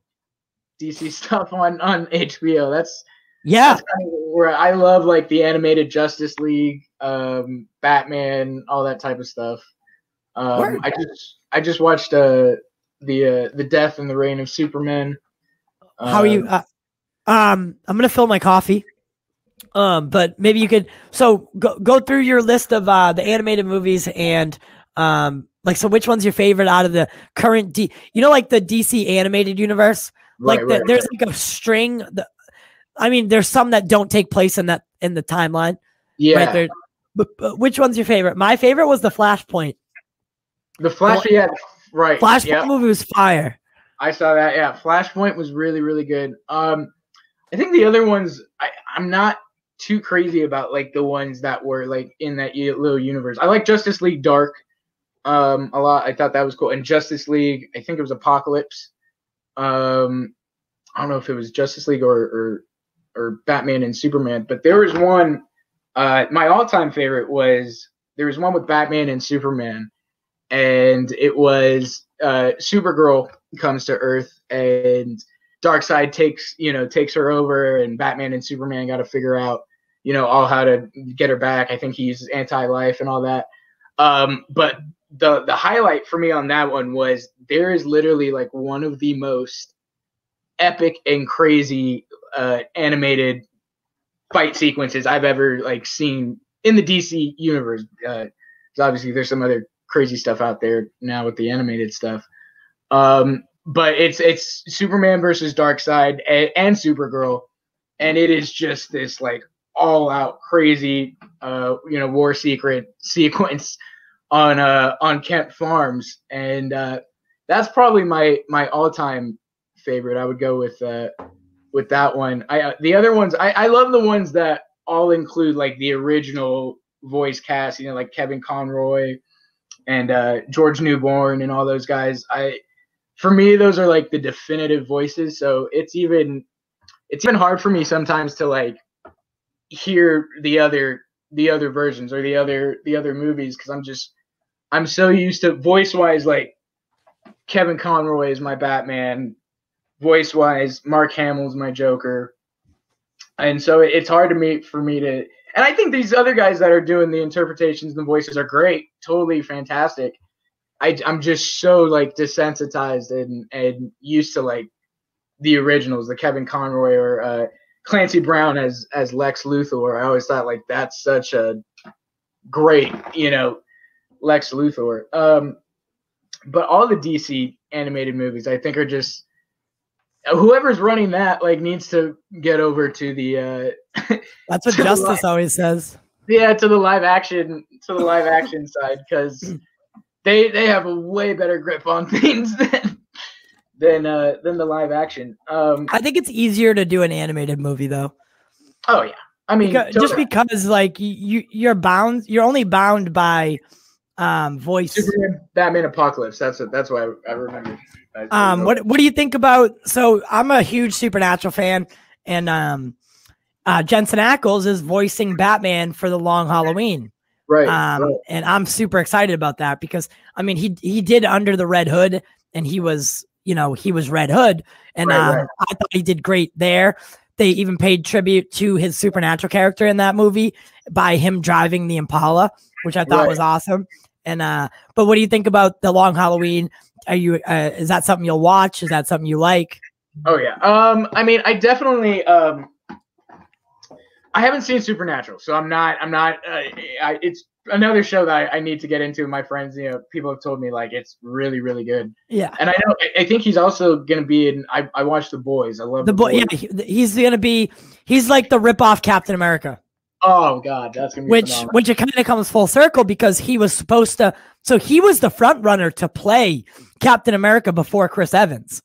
DC stuff on HBO. That's kind of where I love like the animated Justice League, Batman, all that type of stuff. I just watched the Death and the Reign of Superman. How are you? I'm gonna fill my coffee. But maybe you could go through your list of the animated movies and so which one's your favorite out of the current like the DC animated universe? There's like a string. There's some that don't take place in the timeline. Yeah. Right there. But which one's your favorite? My favorite was the Flashpoint. The Flash, yeah, right. Flashpoint movie was fire. I saw that. Yeah, Flashpoint was really, really good. I think the other ones, I'm not too crazy about like the ones that were like in that little universe. I like Justice League Dark a lot. I thought that was cool. And Justice League, I think it was Apocalypse. I don't know if it was Justice League or Batman and Superman, but there was one. My all-time favorite was there was one with Batman and Superman, and it was Supergirl comes to Earth and Darkseid takes her over, and Batman and Superman got to figure out all how to get her back. I think he's anti-life and all that. But the highlight for me on that one was there is literally like one of the most epic and crazy animated fight sequences I've ever like seen in the DC universe. Obviously there's some other crazy stuff out there now with the animated stuff. But it's Superman versus Darkseid and Supergirl, and it is just this like all out crazy war secret sequence on Kent Farms, and that's probably my all-time favorite. I would go with that one. The other ones, I love the ones that all include like the original voice cast, like Kevin Conroy and George Newborn and all those guys. For me, those are like the definitive voices. So it's even hard for me sometimes to like hear the other versions or the other movies, because I'm so used to voice wise, like Kevin Conroy is my Batman, voice wise Mark Hamill's my Joker, and so it's hard for me to. And I think these other guys that are doing the interpretations and the voices are great, totally fantastic. I'm just so like desensitized and used to like the originals, the Kevin Conroy or Clancy Brown as Lex Luthor. I always thought like that's such a great, Lex Luthor. But all the DC animated movies, I think, are just whoever's running that like needs to get over to the. That's what Justice always says. Yeah, to the live action side, because they have a way better grip on things than the live action. I think it's easier to do an animated movie though. Oh yeah, I mean, just because like you're only bound by voice. Superman, Batman, Apocalypse. That's why I remember. What do you think about? So I'm a huge Supernatural fan, and Jensen Ackles is voicing Batman for the Long Halloween. Right. And I'm super excited about that because I mean he did Under the Red Hood, and he was Red Hood, and I thought he did great there. They even paid tribute to his Supernatural character in that movie by him driving the Impala, which I thought was awesome. And but what do you think about the Long Halloween? Are you is that something you'll watch? Is that something you like? Oh yeah. I mean, I definitely I haven't seen Supernatural, so I'm not. It's another show that I need to get into. My friends, people have told me like it's really, really good. Yeah, and I think he's also going to be in. I watched The Boys. I love The Boys. Yeah, he's going to be. He's like the rip-off Captain America. Oh God, that's going to be phenomenal. Which it kind of comes full circle because he was supposed to. So he was the front runner to play Captain America before Chris Evans.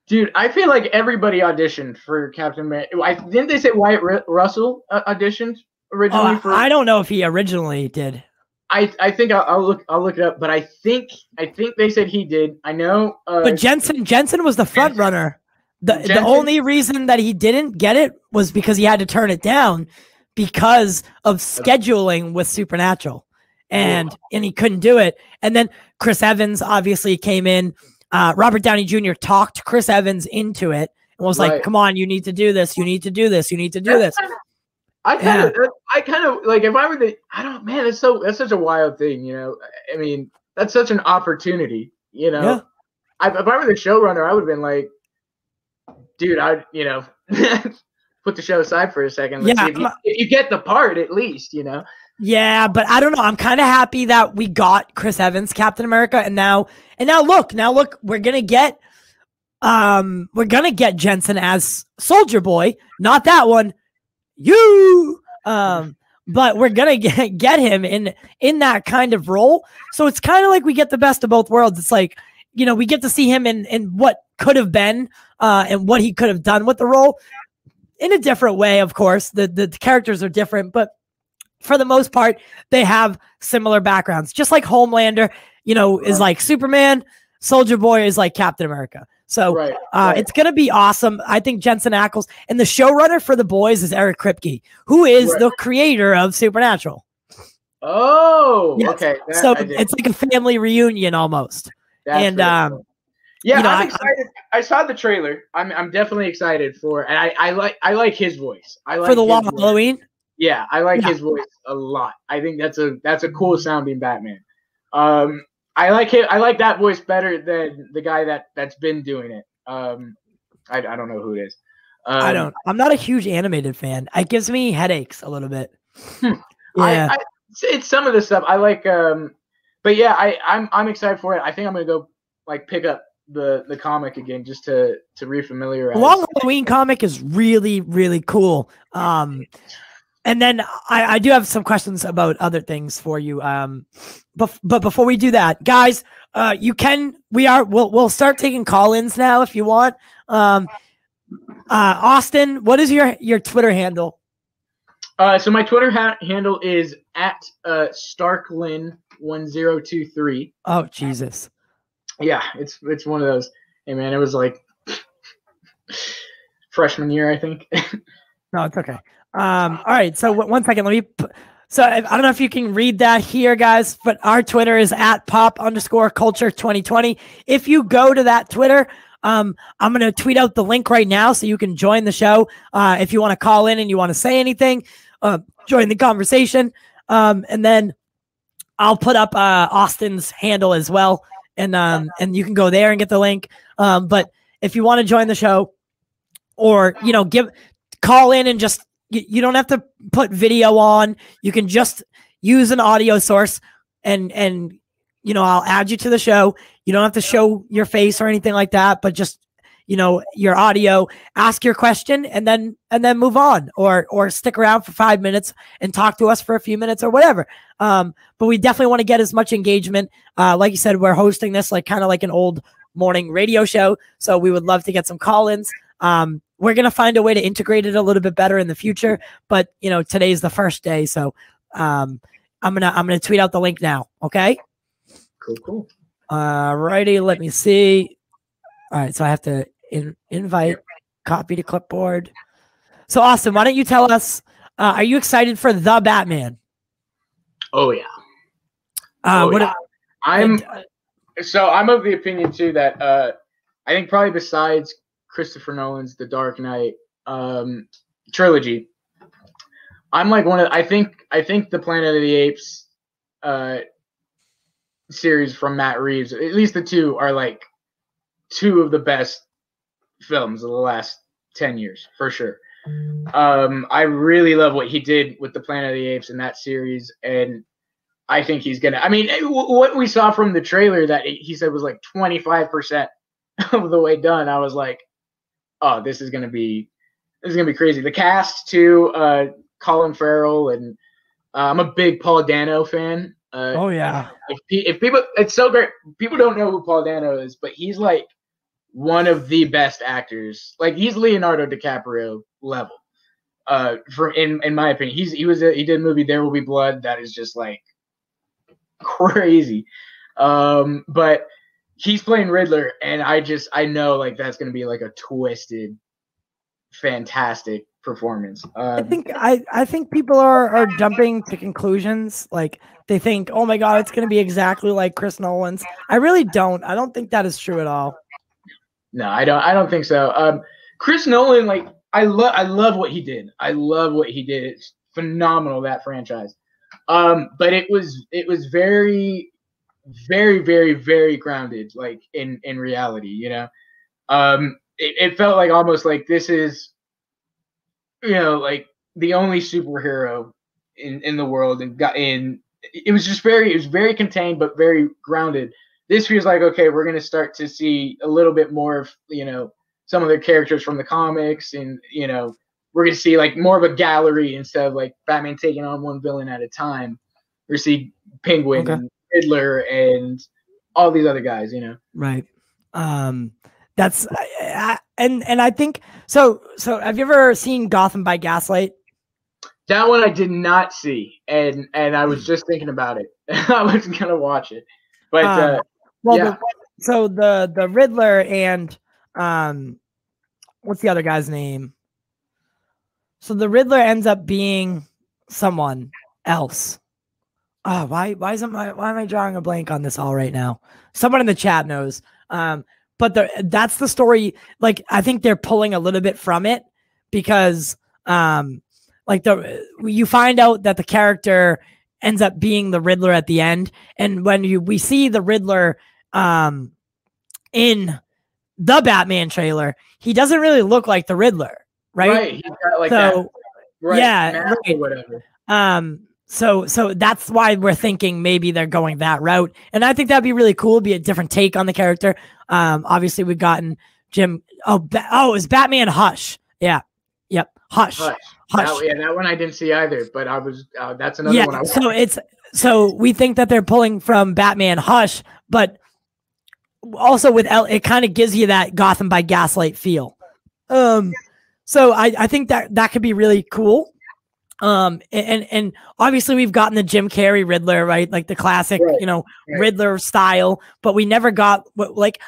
Dude, I feel like everybody auditioned for Captain America. Didn't they say Wyatt Russell auditioned originally? I don't know if he originally did. I think I'll look it up, but I think they said he did. I know. But Jensen was the front runner. The only reason that he didn't get it was because he had to turn it down because of scheduling with Supernatural, and he couldn't do it. And then Chris Evans obviously came in. Robert Downey Jr. talked Chris Evans into it and was like, "Come on, you need to do this. You need to do this. You need to do this." I kind of like if I were man, that's such a wild thing, I mean, that's such an opportunity, Yeah. If I were the showrunner, I would have been like, dude, put the show aside for a second. Let's see if you get the part at least, Yeah, but I don't know. I'm kind of happy that we got Chris Evans, Captain America, and now look, we're gonna get Jensen as Soldier Boy, not that one, but we're gonna get him in that kind of role. So it's kind of like we get the best of both worlds. It's like, we get to see him in what could have been, and what he could have done with the role in a different way. Of course, the characters are different, but for the most part, they have similar backgrounds. Just like Homelander, is like Superman, Soldier Boy is like Captain America. So it's going to be awesome. I think Jensen Ackles, and the showrunner for The Boys is Eric Kripke, who is the creator of Supernatural. Oh, yes. Okay. So it's like a family reunion almost. That's I'm excited. I saw the trailer. I'm definitely excited for it. And I like his voice. For the Long Halloween. Yeah, I like his voice a lot. I think that's a cool sounding Batman. I like him. I like that voice better than the guy that's been doing it. I don't know who it is. I'm not a huge animated fan. It gives me headaches a little bit. Yeah, it's some of the stuff I like. But yeah, I'm excited for it. I think I'm gonna go like pick up the comic again just to refamiliarize. The Long Halloween comic is really, really cool. And then I do have some questions about other things for you. But before we do that, guys, we'll start taking call-ins now if you want. Austin, what is your Twitter handle? So my Twitter handle is at Starklin1023. Oh, Jesus. Yeah, it's one of those. Hey man, it was like freshman year, I think. No, it's okay. All right. So one second. So I don't know if you can read that here, guys, but our Twitter is at pop_culture2020. If you go to that Twitter, I'm going to tweet out the link right now so you can join the show. If you want to call in and you want to say anything, join the conversation. And then I'll put up Austin's handle as well. And you can go there and get the link. But if you want to join the show or, call in and just, you don't have to put video on. You can just use an audio source and I'll add you to the show. You don't have to show your face or anything like that, but just, your audio, ask your question and then move on or stick around for 5 minutes and talk to us for a few minutes or whatever. But we definitely want to get as much engagement. Like you said, we're hosting this kind of like an old morning radio show. So we would love to get some call-ins. We're going to find a way to integrate it a little bit better in the future, but today's the first day. So, I'm going to tweet out the link now. Okay. Cool. Righty. Let me see. All right. So I have to invite, copy to clipboard. So Austin, why don't you tell us, are you excited for The Batman? Oh yeah. I'm of the opinion too, that, I think probably besides Christopher Nolan's The Dark Knight trilogy, I'm like I think the Planet of the Apes series from Matt Reeves, at least the two, are like two of the best films of the last 10 years for sure. I really love what he did with the Planet of the Apes in that series, and I think he's gonna. I mean, what we saw from the trailer that he said was like 25% of the way done, I was like, oh, this is gonna be crazy. The cast too, Colin Farrell, and I'm a big Paul Dano fan. Oh yeah. If people, it's so great. People don't know who Paul Dano is, but he's like one of the best actors. Like he's Leonardo DiCaprio level. In my opinion, he did a movie There Will Be Blood that is just like crazy. But he's playing Riddler, and I know like that's gonna be like a twisted, fantastic performance. I think people are jumping to conclusions. Like they think, oh my god, it's gonna be exactly like Chris Nolan's. I really don't. I don't think that is true at all. No, I don't think so. Chris Nolan, like I love what he did. I love what he did. It's phenomenal, that franchise. But it was very, very, very, very grounded, like in reality, it felt like almost like this is, like the only superhero in the world, and it was very contained, but very grounded. This feels like, okay, we're going to start to see a little bit more of, some of the characters from the comics, and, we're going to see like more of a gallery instead of like Batman taking on one villain at a time. We're see Penguin and Riddler and all these other guys, Right. That's and I think so. Have you ever seen Gotham by Gaslight? That one I did not see, and I was just thinking about it. I was gonna watch it, but yeah. The Riddler and what's the other guy's name? So the Riddler ends up being someone else. Oh, why am I drawing a blank on this all right now? Someone in the chat knows. But that's the story. Like, I think they're pulling a little bit from it because, you find out that the character ends up being the Riddler at the end, and when we see the Riddler, in the Batman trailer, he doesn't really look like the Riddler, right? Right. He's got like that. Right. Yeah. Right. Or whatever. So that's why we're thinking maybe they're going that route. And I think that'd be really cool. Be a different take on the character. Obviously we've gotten Jim. It was Batman Hush. Yeah. Yep. Hush. That one I didn't see either, but I was that's another one. So we think that they're pulling from Batman Hush, but also with it kind of gives you that Gotham by Gaslight feel. So I think that could be really cool. And obviously we've gotten the Jim Carrey Riddler, right? Like the classic, Riddler style, but we never got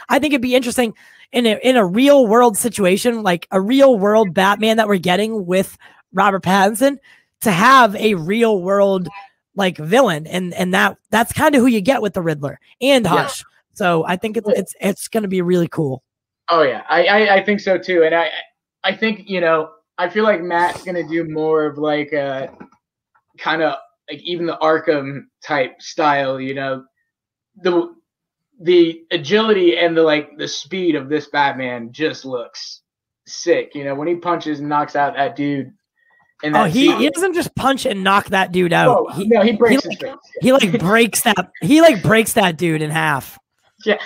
I think it'd be interesting in a real world situation, like a real world Batman that we're getting with Robert Pattinson, to have a real world like villain. And that's kind of who you get with the Riddler and Hush. So I think it's going to be really cool. Oh yeah. I think so too. And I think, I feel like Matt's going to do more of like a kind of like even the Arkham type style, the agility and the speed of this Batman just looks sick. When he punches and knocks out that dude. And he doesn't just punch and knock that dude out. He breaks his face. He breaks that dude in half. Yeah,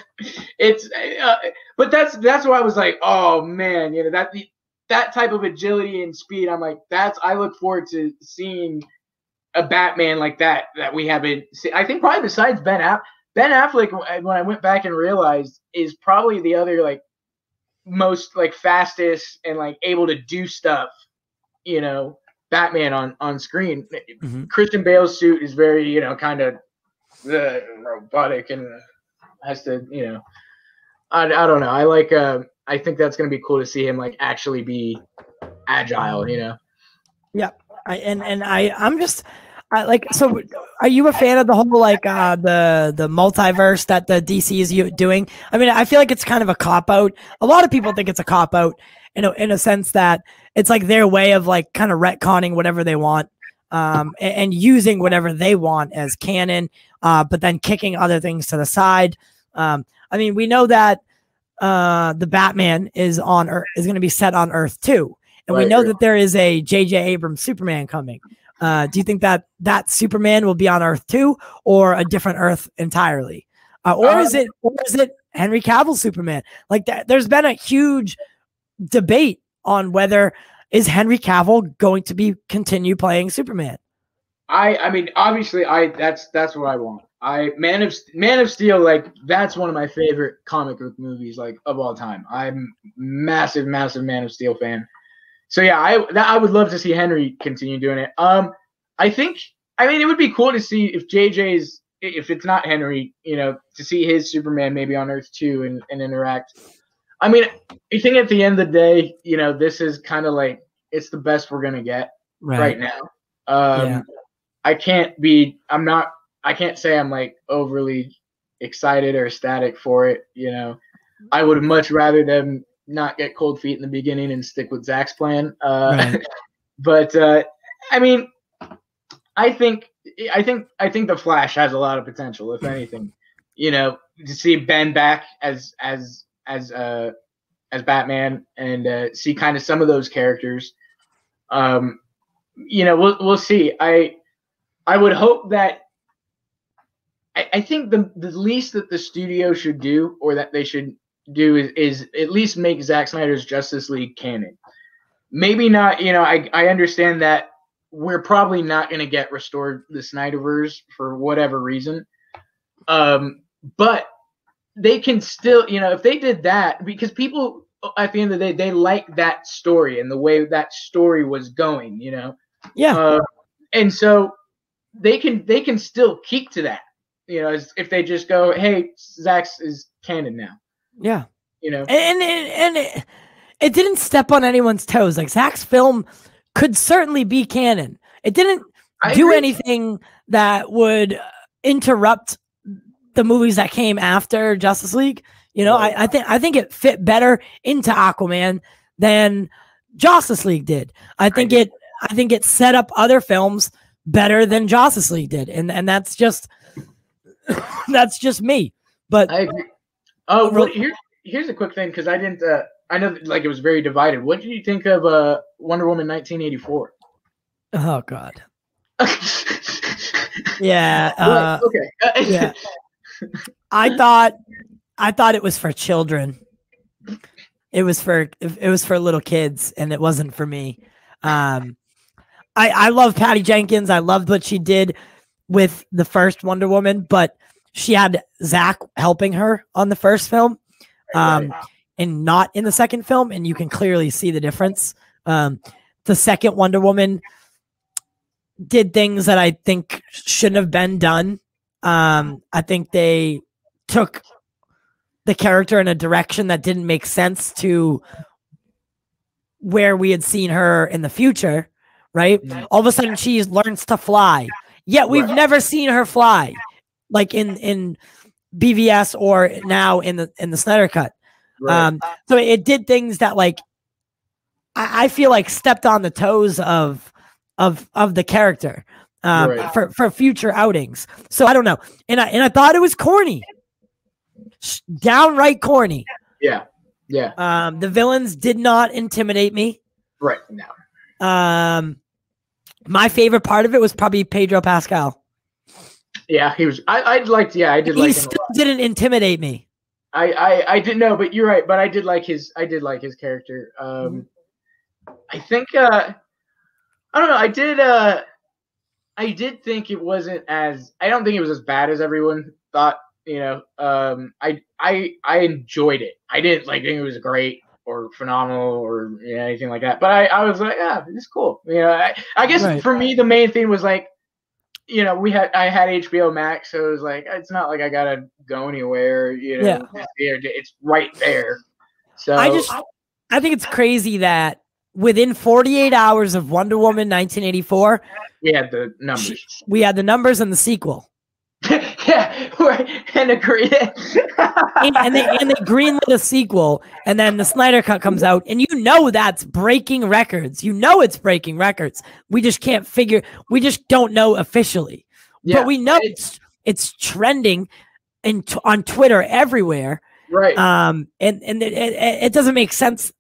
but that's why I was like, oh man, that type of agility and speed. I'm like, I look forward to seeing a Batman like that we haven't seen. I think probably besides Ben Affleck, when I went back and realized, is probably the other most fastest and able to do stuff, Batman on screen. Mm-hmm. Christian Bale's suit is very, kind of robotic and has to, I don't know. I think that's going to be cool to see him actually be agile, Yeah. I'm just so are you a fan of the whole the multiverse that the DC is doing? I mean, I feel like it's kind of a cop out. A lot of people think it's a cop out in a sense that it's their way of kind of retconning whatever they want, and using whatever they want as canon, but then kicking other things to the side. I mean, we know that the Batman is going to be set on Earth too, and we know that there is a J.J. Abrams Superman coming. Do you think that Superman will be on Earth too, or a different Earth entirely, or is it Henry Cavill Superman? There's been a huge debate on whether is Henry Cavill going to continue playing Superman. I mean, obviously, that's what I want. Man of Steel, that's one of my favorite comic book movies, of all time. I'm massive Man of Steel fan. So yeah, I would love to see Henry continue doing it. I mean, it would be cool to see if if it's not Henry, to see his Superman maybe on Earth too and interact. I mean, I think at the end of the day, this is kind of it's the best we're gonna get right now. I can't say I'm overly excited or ecstatic for it. I would much rather them not get cold feet in the beginning and stick with Zach's plan. But I mean, I think the Flash has a lot of potential, if anything. To see Ben back as Batman and see kind of some of those characters. We'll see. I would hope that. I think the least that the studio should do, or that they should do, is at least make Zack Snyder's Justice League canon. Maybe not. I understand that we're probably not going to get restored the Snyderverse for whatever reason. But they can still, if they did that, because people at the end of the day, they like that story and the way that story was going. Yeah. And so they can still keep to that. If they just go, hey, Zach's is canon now. Yeah. And it didn't step on anyone's toes. Zach's film could certainly be canon. It didn't do anything that would interrupt the movies that came after Justice League. I think it fit better into Aquaman than Justice League did. I think it set up other films better than Justice League did. And that's just me. But I agree. Oh, well, here's a quick thing, because I didn't. I know it was very divided. What did you think of Wonder Woman 1984? Oh God. Yeah. Okay. Yeah. I thought it was for children. It was for little kids, and it wasn't for me. I love Patty Jenkins. I loved what she did with the first Wonder Woman, but she had Zach helping her on the first film, and not in the second film, and you can clearly see the difference. The second Wonder Woman did things that I think shouldn't have been done. I think they took the character in a direction that didn't make sense to where we had seen her in the future, right? All of a sudden she learns to fly, yet we've never seen her fly, like in BVS or now in the Snyder Cut. So it did things that, like, I feel like stepped on the toes of the character for future outings. So I don't know, and I thought it was corny, downright corny. Yeah. The villains did not intimidate me. Right. No. My favorite part of it was probably Pedro Pascal. Yeah, he was. I did like him. He still didn't intimidate me. I didn't know, but you're right. But I did like his character. I think I don't know. I did think it wasn't as. I don't think it was as bad as everyone thought. I enjoyed it. I didn't think it was great or phenomenal or anything like that. But I was like, yeah, it's cool. I guess for me the main thing was like, I had HBOmax, so it was like it's not like I gotta go anywhere. It's right there. So I think it's crazy that within 48 hours of Wonder Woman 1984, we had the numbers. We had the numbers and the sequel. Yeah, and agree. and they greenlit a sequel, and then the Snyder Cut comes out, and that's breaking records. It's breaking records. We just can't figure. We just don't know officially, but we know it's trending on Twitter everywhere. Right. And it doesn't make sense.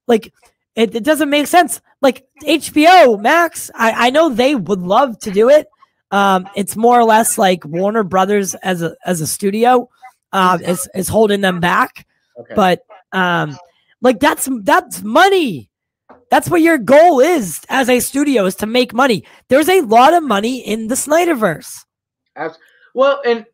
Like it doesn't make sense. Like HBOmax, I know they would love to do it. It's more or less like Warner Brothers as a studio is holding them back. Okay. But like that's money. That's what your goal is as a studio, is to make money. There's a lot of money in the Snyderverse. Well, and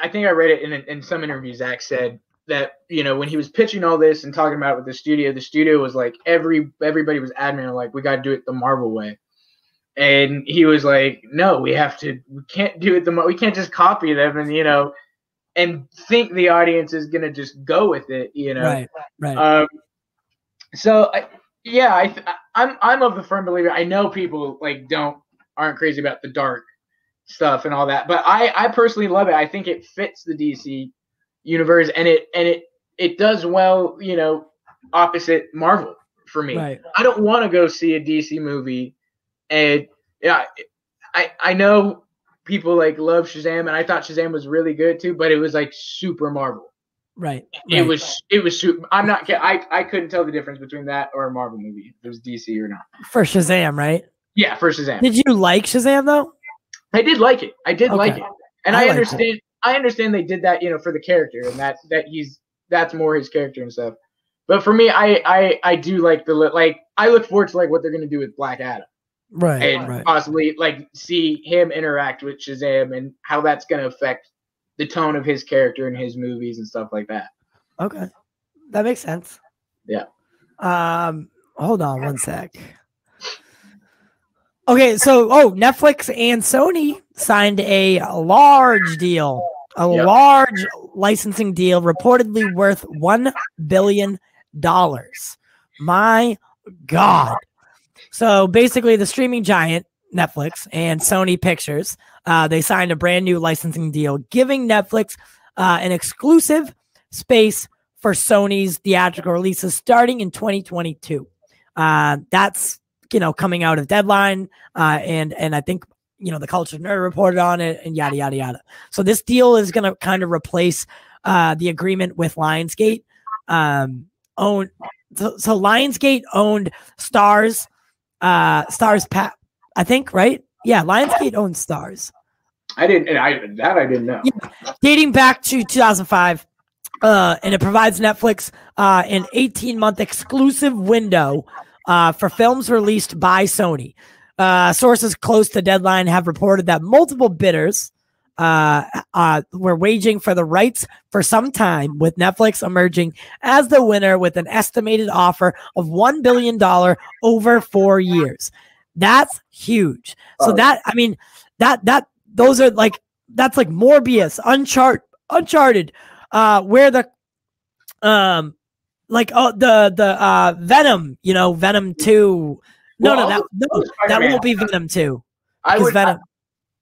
I think I read it in some interview. Zach said that when he was pitching all this and talking about it with the studio was like everybody was adamant, like, we got to do it the Marvel way. And he was like, no, we can't do it we can't just copy them and think the audience is going to just go with it, Right. So I'm of the firm believer. I know people aren't crazy about the dark stuff and all that, but I personally love it. I think it fits the DC universe, and it does well, opposite Marvel for me. Right. I don't want to go see a DC movie. And I know people love Shazam, and I thought Shazam was really good too, but it was super Marvel. Right. It was super. I'm not kidding. I couldn't tell the difference between that or a Marvel movie, if it was DC or not. For Shazam, right? Yeah, for Shazam. Did you like Shazam though? I did like it. Like it, and I understand. I understand they did that, for the character, and that's more his character and stuff. But for me, I do like I look forward to what they're gonna do with Black Adam. Right. And possibly see him interact with Shazam and how that's going to affect the tone of his character in his movies and stuff like that. Okay. That makes sense. Yeah. Hold on one sec. Okay. So, Netflix and Sony signed a large deal, large licensing deal, reportedly worth $1 billion. My God. So basically, the streaming giant Netflix and Sony Pictures, they signed a brand new licensing deal, giving Netflix an exclusive space for Sony's theatrical releases starting in 2022. That's coming out of Deadline, and I think the Culture Nerd reported on it, and yada yada yada. So this deal is going to kind of replace the agreement with Lionsgate. So Lionsgate owned Starz. Pat, I think, right? Yeah, Lionsgate owns Starz. I didn't know. Yeah. Dating back to 2005, and it provides Netflix an 18-month exclusive window for films released by Sony. Sources close to deadline have reported that multiple bidders were waging for the rights for some time, with Netflix emerging as the winner with an estimated offer of $1 billion over 4 years. That's huge. So those are like, that's like Morbius, Uncharted, where the Venom, Venom 2. That won't be Venom 2. Venom.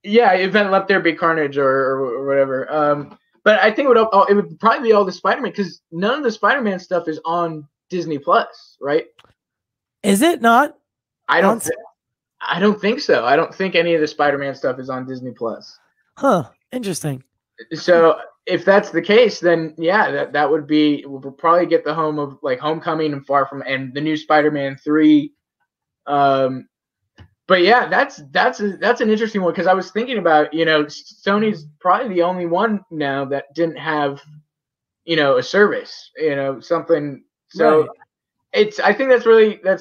If Venom Let There Be Carnage or whatever. But I think it would probably be all the Spider-Man, because none of the Spider-Man stuff is on Disney Plus, right? Is it not? I don't think so. I don't think any of the Spider-Man stuff is on Disney Plus. Huh. Interesting. So if that's the case, then that would be, we'll probably get the home of like Homecoming and Far From, and the new Spider-Man 3. But yeah, that's an interesting one, because I was thinking about, Sony's probably the only one now that didn't have, a service, something. So right. I think that's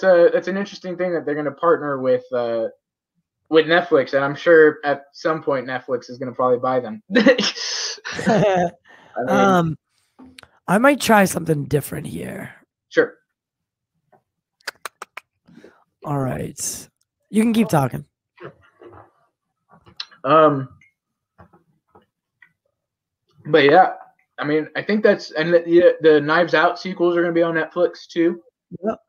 an interesting thing that they're going to partner with Netflix, and I'm sure at some point Netflix is going to probably buy them. I might try something different here. Sure. All right. You can keep talking. But yeah, I mean, I think that's, and the Knives Out sequels are going to be on Netflix too. Yep.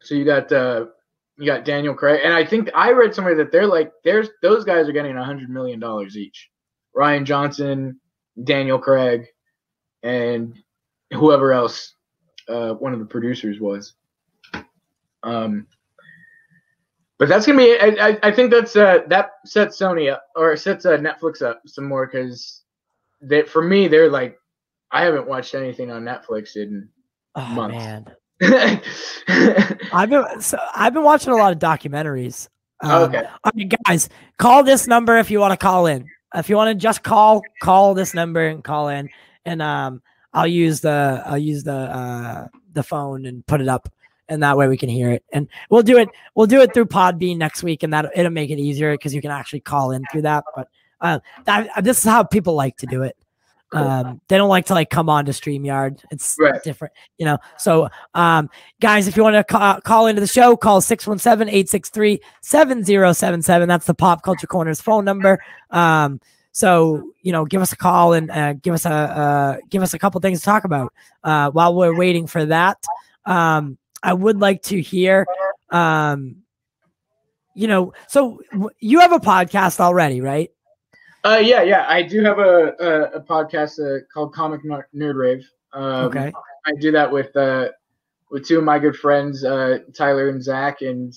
So you got Daniel Craig, and I think I read somewhere that those guys are getting $100 million each. Rian Johnson, Daniel Craig, and whoever else one of the producers was. But that's gonna be. I think that sets Sony up, or sets Netflix up some more, because for me, they're like, I haven't watched anything on Netflix in months. Man. I've been watching a lot of documentaries. Okay. All right, guys, call this number if you want to call in. If you want to just call this number and call in, and I'll use the phone and put it up, and that way we can hear it. And we'll do it through Podbean next week, and it'll make it easier because you can actually call in through that. But this is how people like to do it. Cool. They don't like to come on to StreamYard. It's different, So, guys, if you want to call into the show, call 617-863-7077. That's the Pop Culture Corner's phone number. So, give us a call and give us a couple things to talk about while we're waiting for that. I would like to hear, so you have a podcast already, right? Yeah. I do have a podcast called Comic Nerd Rave. Okay. I do that with two of my good friends, Tyler and Zach, and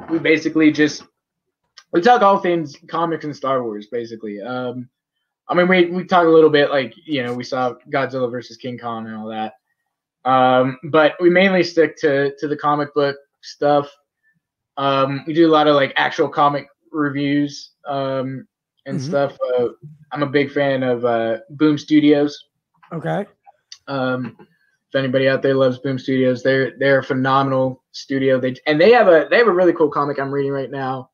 we basically we talk all things comics and Star Wars, basically. We talk a little bit, we saw Godzilla versus King Kong and all that. But we mainly stick to the comic book stuff. We do a lot of actual comic reviews and stuff. I'm a big fan of Boom Studios. Okay. If anybody out there loves Boom Studios, they're a phenomenal studio. They have a really cool comic I'm reading right now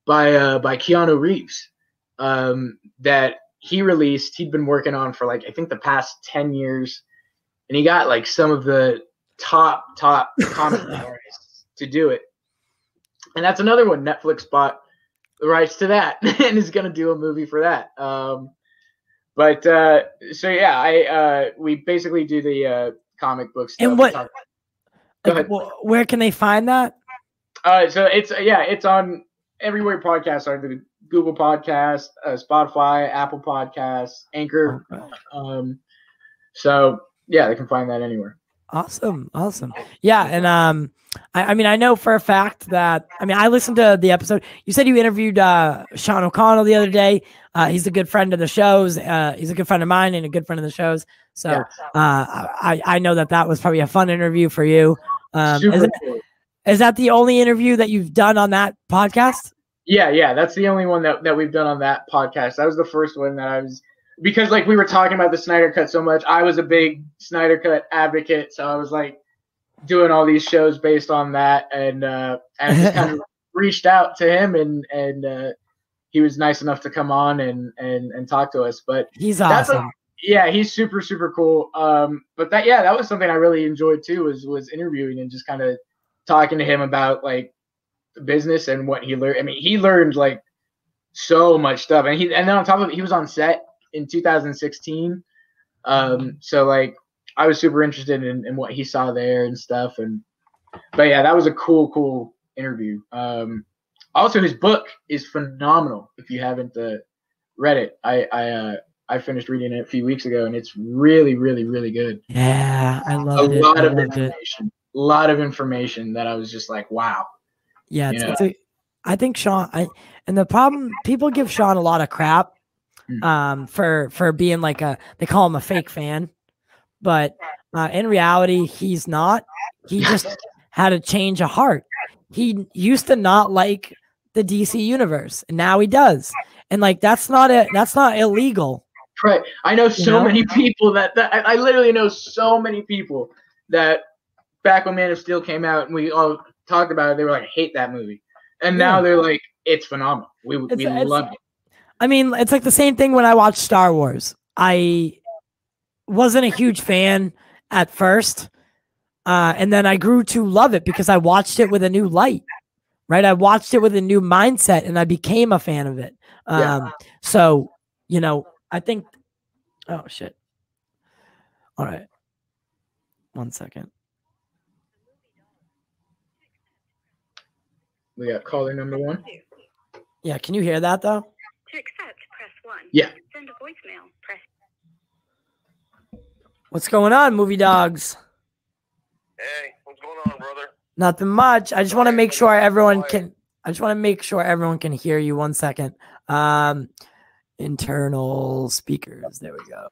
by Keanu Reeves that he released. He'd been working on for I think the past 10 years. And he got some of the top comic artists to do it. And that's another one. Netflix bought the rights to that and is going to do a movie for that. We basically do the comic book stuff. And where can they find that? So it's on everywhere podcasts are. The Google Podcast, Spotify, Apple Podcasts, Anchor. Okay. So yeah, they can find that anywhere. Awesome. Yeah, and I know for a fact that I listened to the episode. You said you interviewed Sean O'Connell the other day. He's a good friend of the shows. He's a good friend of mine and a good friend of the shows. So yeah. I know that was probably a fun interview for you. Is that the only interview that you've done on that podcast? Yeah, that's the only one that we've done on that podcast. That was the first one that because like we were talking about the Snyder Cut so much, I was a big Snyder Cut advocate, so I was like doing all these shows based on that, and I just kind of reached out to him, and he was nice enough to come on and talk to us. But he's awesome. Yeah, he's super, super cool. But that was something I really enjoyed too, was interviewing and just kind of talking to him about like the business and what he learned. I mean, he learned like so much stuff, and then on top of it, he was on set in 2016. So like I was super interested in what he saw there and stuff. But yeah, that was a cool interview. Also, his book is phenomenal. If you haven't read it, I finished reading it a few weeks ago, and it's really, really, really good. Yeah, I loved it. A lot of information that I was just like, wow. Yeah, I think Sean. And the problem, people give Sean a lot of crap, for being like they call him a fake fan, but in reality, he's not. He just had a change of heart. He used to not like the DC universe, and now he does. And like that's not illegal. Right. I know many people that I literally know so many people that back when Man of Steel came out and we all talked about it, they were like, I hate that movie. And now they're like, it's phenomenal. We love it. I mean, it's like the same thing when I watched Star Wars. I wasn't a huge fan at first. And then I grew to love it because I watched it with a new light, right? I watched it with a new mindset and I became a fan of it. So, I think, oh shit. All right. 1 second. We got caller number 1. Yeah. Can you hear that though? To accept, press 1. Yeah. Send a voicemail, press. What's going on, movie dogs? Hey, what's going on, brother? Nothing much. I just want to make sure everyone can hear you. 1 second. Internal speakers. There we go.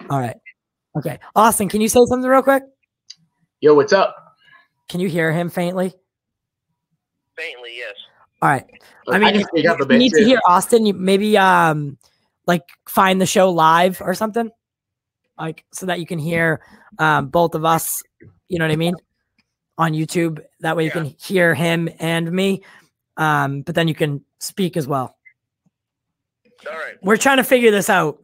All right. Okay. Austin, can you say something real quick? Yo, what's up? Can you hear him faintly? Faintly, yes. All right. I mean, if you need to hear Austin, you maybe like find the show live or something, like so that you can hear both of us. You know what I mean? On YouTube. That way you can hear him and me, but then you can speak as well. All right. We're trying to figure this out.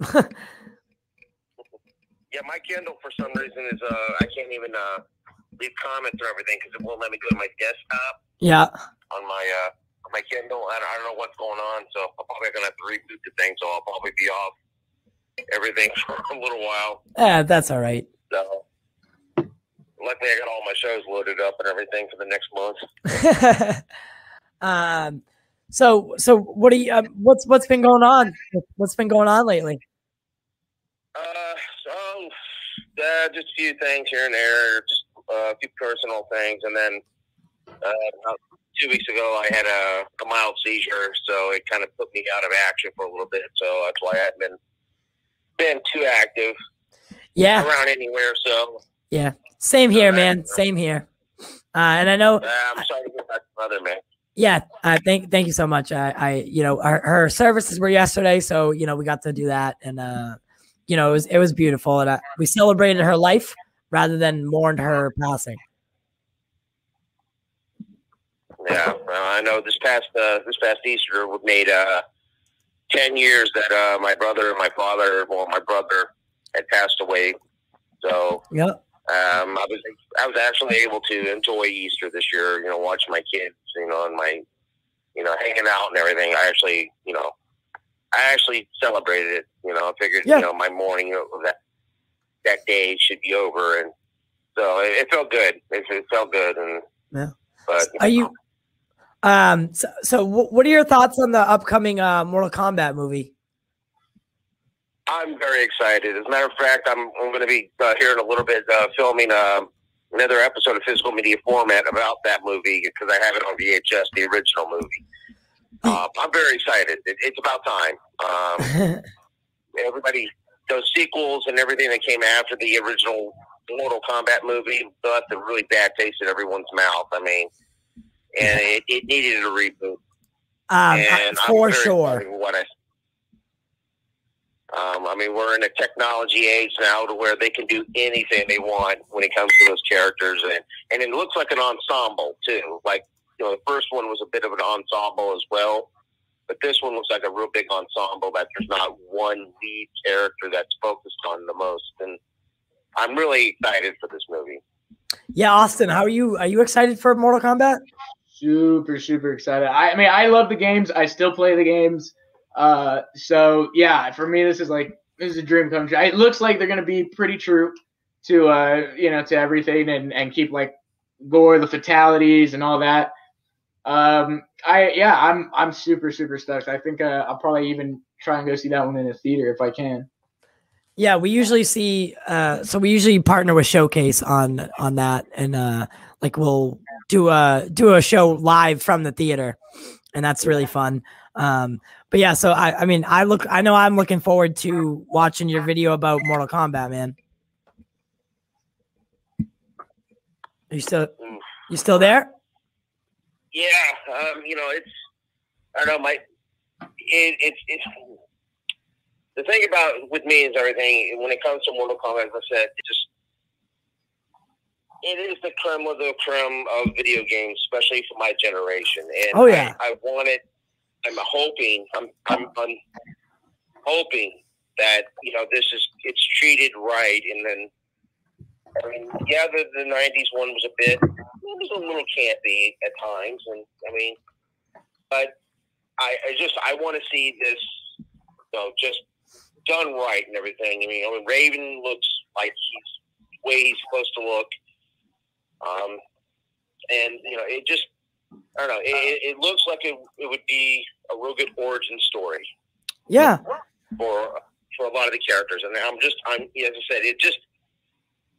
Yeah, my Kindle for some reason is I can't even leave comments or everything because it won't let me go to my desktop. Yeah. On my Kindle, I don't know what's going on, so I'm probably gonna have to reboot the thing. So I'll probably be off everything for a little while. Yeah, that's all right. So luckily, I got all my shows loaded up and everything for the next month. So what do you? What's been going on? What's been going on lately? Just a few things here and there, just a few personal things, and then about 2 weeks ago I had a mild seizure, so it kind of put me out of action for a little bit. So that's why I haven't been too active. Yeah, around anywhere. So yeah, same here, man. Same here. And I know. I'm sorry to get back to mother, man. Yeah, thank you so much. Her services were yesterday, so we got to do that, and it was beautiful, and we celebrated her life rather than mourned her passing. Yeah, I know. This past Easter we made 10 years that my brother and my father, my brother had passed away. So yep. I was actually able to enjoy Easter this year. Watching my kids, and my, hanging out and everything. I actually celebrated it. I figured, my mourning that day should be over, and so it felt good. It felt good, and yeah. But are you? So what are your thoughts on the upcoming Mortal Kombat movie? I'm very excited. As a matter of fact, I'm going to be here in a little bit filming another episode of Physical Media Format about that movie because I have it on VHS, the original movie. I'm very excited. It's about time. Everybody, those sequels and everything that came after the original Mortal Kombat movie left a really bad taste in everyone's mouth. I mean, and it needed a reboot. For sure. I mean, we're in a technology age now to where they can do anything they want when it comes to those characters, and it looks like an ensemble too. Like, you know, the first one was a bit of an ensemble as well, but this one looks like a real big ensemble that there's not one lead character that's focused on the most. And I'm really excited for this movie. Yeah, Austin, how are you? Are you excited for Mortal Kombat? Super, super excited. I mean, I love the games. I still play the games. So yeah, for me, this is a dream come true. It looks like they're going to be pretty true to, you know, to everything and keep like gore, the fatalities and all that. I'm super, super stoked. I think, I'll probably even try and go see that one in a theater if I can. Yeah, we usually see, so we usually partner with Showcase on that. And, like we'll do a show live from the theater, and that's really fun. But yeah, so I mean, I know I'm looking forward to watching your video about Mortal Kombat, man. Are you still there? Yeah. You know, I don't know, it's the thing about with me is everything when it comes to Mortal Kombat, as I said, it is the creme of the creme of video games, especially for my generation. And oh yeah, I want it. I'm hoping that, you know, it's treated right. And then, I mean, yeah, the 90s one was it was a little campy at times. And I mean, but I want to see this, you know, just done right and everything. I mean, Raven looks like he's the way he's supposed to look. And, you know, it just, I don't know. It looks like it would be a real good origin story. Yeah. For a lot of the characters, and as I said,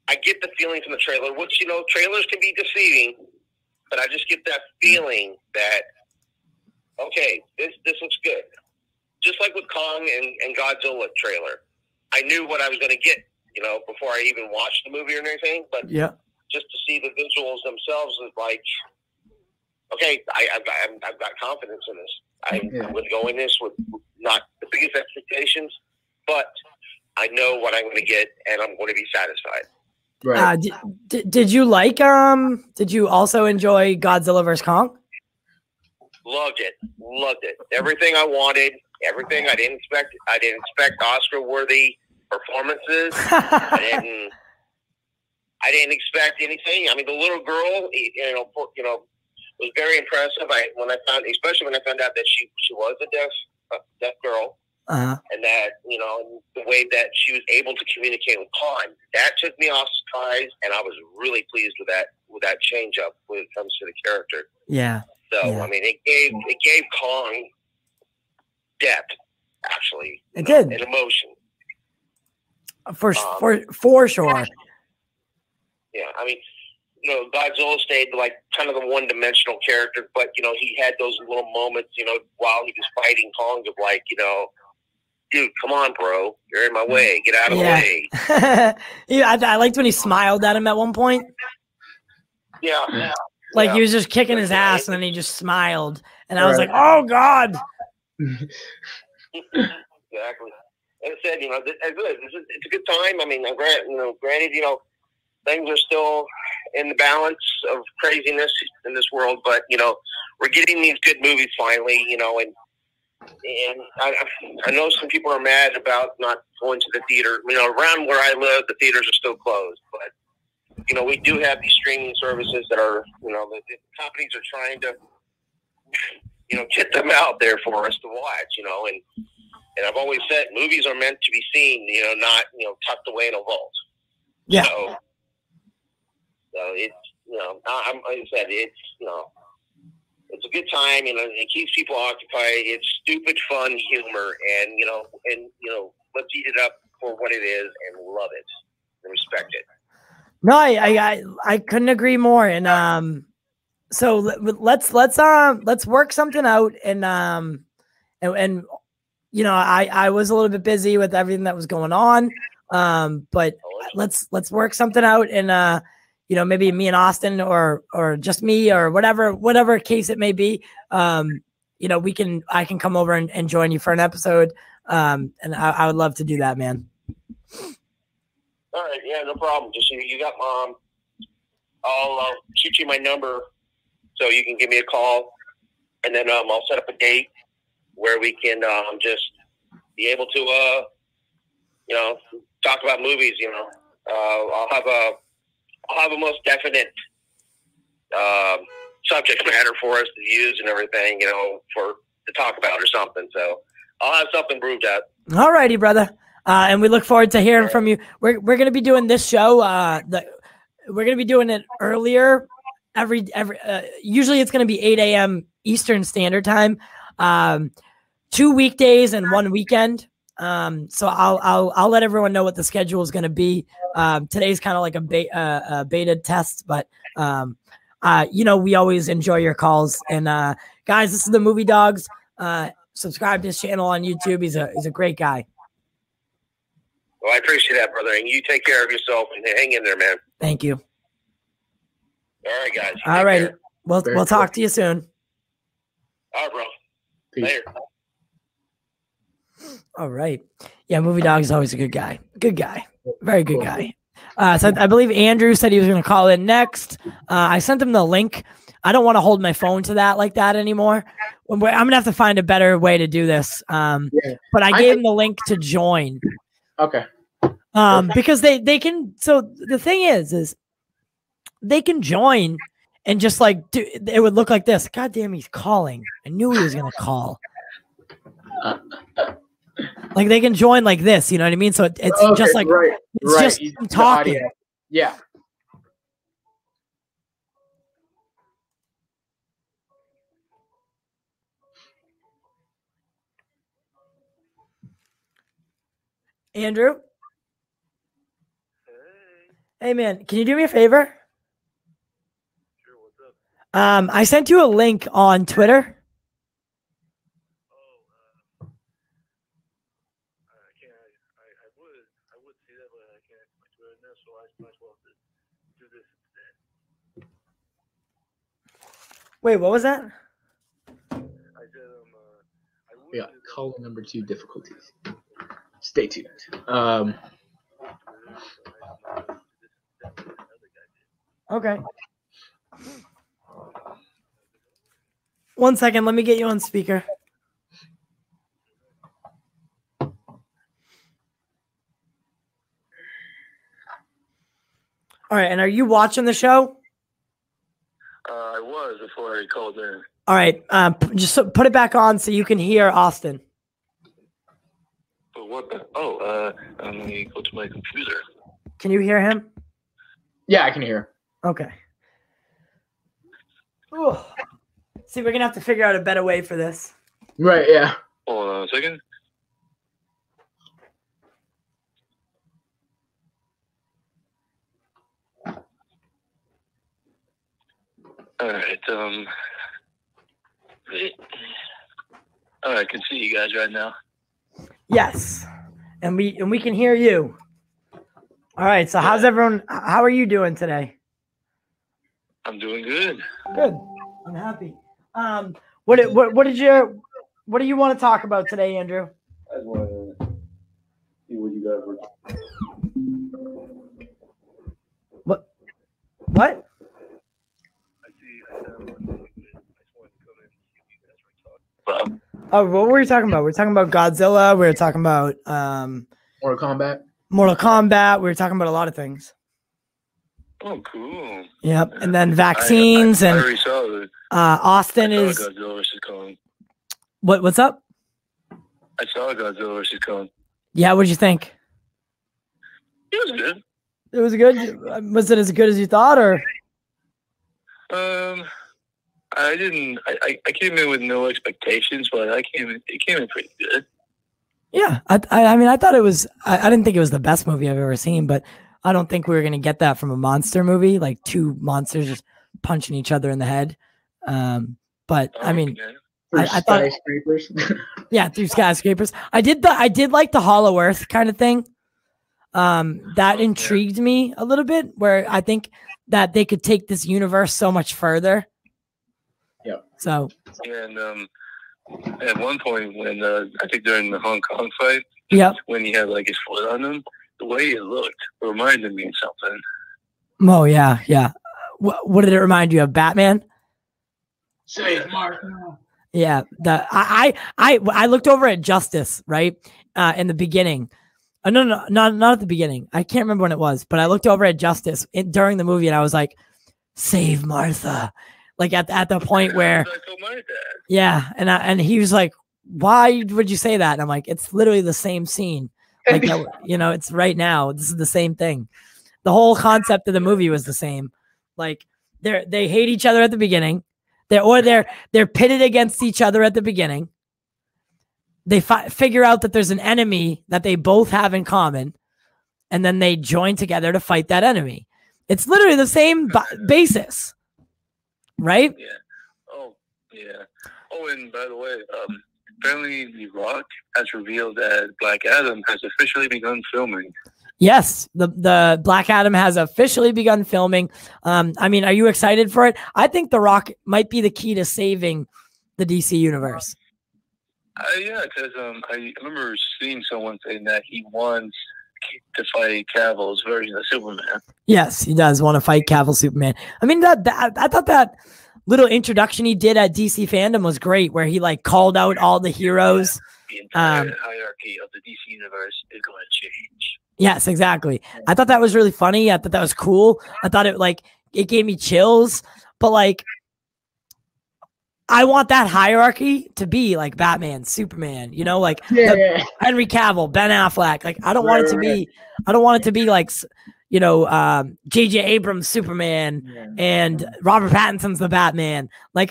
I get the feeling from the trailer, which, you know, trailers can be deceiving, but I just get that feeling that, okay, this looks good. Just like with Kong and Godzilla trailer, I knew what I was going to get, you know, before I even watched the movie or anything. But yeah, just to see the visuals themselves is like, okay, I've got confidence in this. I would go in this with not the biggest expectations, but I know what I'm going to get, and I'm going to be satisfied. Right. Did you like? Did you also enjoy Godzilla vs. Kong? Loved it. Everything I wanted. Everything I didn't expect. I didn't expect Oscar-worthy performances. I didn't expect anything. I mean, the little girl, you know, was very impressive. Especially when I found out that she was a deaf girl, and that, you know, the way that she was able to communicate with Khan, that took me off surprise, and I was really pleased with that change up when it comes to the character. Yeah. So yeah. I mean, it gave Kong depth, actually. It did. And emotion. For sure. Yeah, I mean, you know, Godzilla stayed like kind of the one-dimensional character, but, you know, he had those little moments, you know, while he was fighting Kong of like, you know, dude, come on, bro, you're in my way, get out of the way. Yeah, I liked when he smiled at him at one point. Yeah. Like he was just kicking his ass, and then he just smiled, and I was like, "Oh God!" Exactly. And I said, you know, it's a good time. I mean, granted, you know, things are still in the balance of craziness in this world, but, you know, we're getting these good movies finally, you know, and I know some people are mad about not going to the theater. You know, around where I live, the theaters are still closed, but, you know, we do have these streaming services that are, you know, the companies are trying to, you know, get them out there for us to watch, you know, and I've always said movies are meant to be seen, you know, not, you know, tucked away in a vault. Yeah. So it's, you know, like I said, it's, you know, it's a good time, you know, it keeps people occupied. It's stupid, fun humor, and, you know, let's eat it up for what it is and love it and respect it. No, I couldn't agree more. And so let's work something out. And you know, I was a little bit busy with everything that was going on. But let's work something out, and you know, maybe me and Austin, or just me, or whatever case it may be. You know, I can come over and join you for an episode. And I would love to do that, man. All right, yeah, no problem. Just you got Mom. I'll shoot you my number so you can give me a call, and then I'll set up a date where we can just be able to talk about movies. I'll have a most definite subject matter for us to use and everything, to talk about or something. So I'll have something brewed up. All righty, brother. And we look forward to hearing from you. We're going to be doing this show. We're going to be doing it earlier. Usually it's going to be 8 a.m. Eastern Standard Time. 2 weekdays and 1 weekend. So I'll let everyone know what the schedule is going to be. Today's kind of like a beta test, but we always enjoy your calls. And guys, this is the Movie Dogs. Subscribe to his channel on YouTube. He's a great guy. Well, I appreciate that, brother. And you take care of yourself and hang in there, man. Thank you. All right, guys. All right. We'll talk to you soon. All right, bro. Peace. Later. All right. Yeah, Movie Dog is always a good guy. Good guy. Very good guy. So I believe Andrew said he was going to call in next. I sent him the link. I don't want to hold my phone to that like that anymore. I'm going to have to find a better way to do this. But I gave him the link to join. Okay. Because they can. So the thing is they can join and just like it would look like this. God damn, he's calling. I knew he was going to call. Like they can join like this, you know what I mean? So it's just like it's just talking. Yeah. Andrew? Hey man, can you do me a favor? Sure, what's up? I sent you a link on Twitter. I would see that, but I can't my Twitter now, so I might as well do this instead. Wait, what was that? I said I would. Yeah, call number 2 difficulties. Stay tuned. Okay. 1 second, let me get you on speaker. All right, and are you watching the show? I was before I called in. All right, just put it back on so you can hear Austin. But what? Let me go to my computer. Can you hear him? Yeah, I can hear. Okay. Ooh. See, we're gonna have to figure out a better way for this. Right, yeah. Hold on a second. All right. I can see you guys right now. Yes, and we can hear you. All right. So how's everyone? How are you doing today? I'm doing good. Good. I'm happy. What do you want to talk about today, Andrew? I just want to see what you guys were. What? I just wanted to come in and see what you guys were talking about. Oh, what were we talking about? We were talking about Godzilla. We were talking about Mortal Kombat. Mortal Kombat. We were talking about a lot of things. Oh, cool. Yep. And then vaccines I and already saw it. Austin is Godzilla vs. Kong. what's up? I saw Godzilla vs. Kong. Yeah, what'd you think? It was good. It was good. Was it as good as you thought, or? I didn't. I came in with no expectations, but it came in pretty good. Yeah, I mean, I thought it was. I didn't think it was the best movie I've ever seen, but I don't think we were gonna get that from a monster movie, like two monsters just punching each other in the head. But I mean, I thought skyscrapers. Yeah, through skyscrapers. I did like the Hollow Earth kind of thing. That intrigued me a little bit, where I think that they could take this universe so much further. Yeah. So. And at one point when I think during the Hong Kong fight, when he had like his foot on him, the way it looked reminded me of something. Oh yeah. What did it remind you of? Batman? Save Martha. Yeah, I looked over at Justice, right? In the beginning. No, not at the beginning. I can't remember when it was, but I looked over at Justice during the movie and I was like, save Martha. Like at the point where, yeah. And he was like, why would you say that? And I'm like, it's literally the same scene. Like, it's right now. This is the same thing. The whole concept of the movie was the same. Like they hate each other at the beginning. They're pitted against each other at the beginning. They figure out that there's an enemy that they both have in common, and then they join together to fight that enemy. It's literally the same basis, right? Yeah. Oh, yeah. Oh, and by the way, apparently The Rock has revealed that Black Adam has officially begun filming. Yes, the Black Adam has officially begun filming. I mean, are you excited for it? I think The Rock might be the key to saving the DC universe. Yeah, because I remember seeing someone saying that he wants to fight Cavill's version of Superman. Yes, he does want to fight Cavill Superman. I mean, I thought that little introduction he did at DC Fandom was great, where he like called out all the heroes. The entire hierarchy of the DC universe is going to change. Yes, exactly. I thought that was really funny. I thought that was cool. I thought it gave me chills. But like, I want that hierarchy to be like Batman, Superman, like Henry Cavill, Ben Affleck. Like, I don't want it to be. I don't want it to be like, J.J. Abrams Superman and Robert Pattinson's the Batman. Like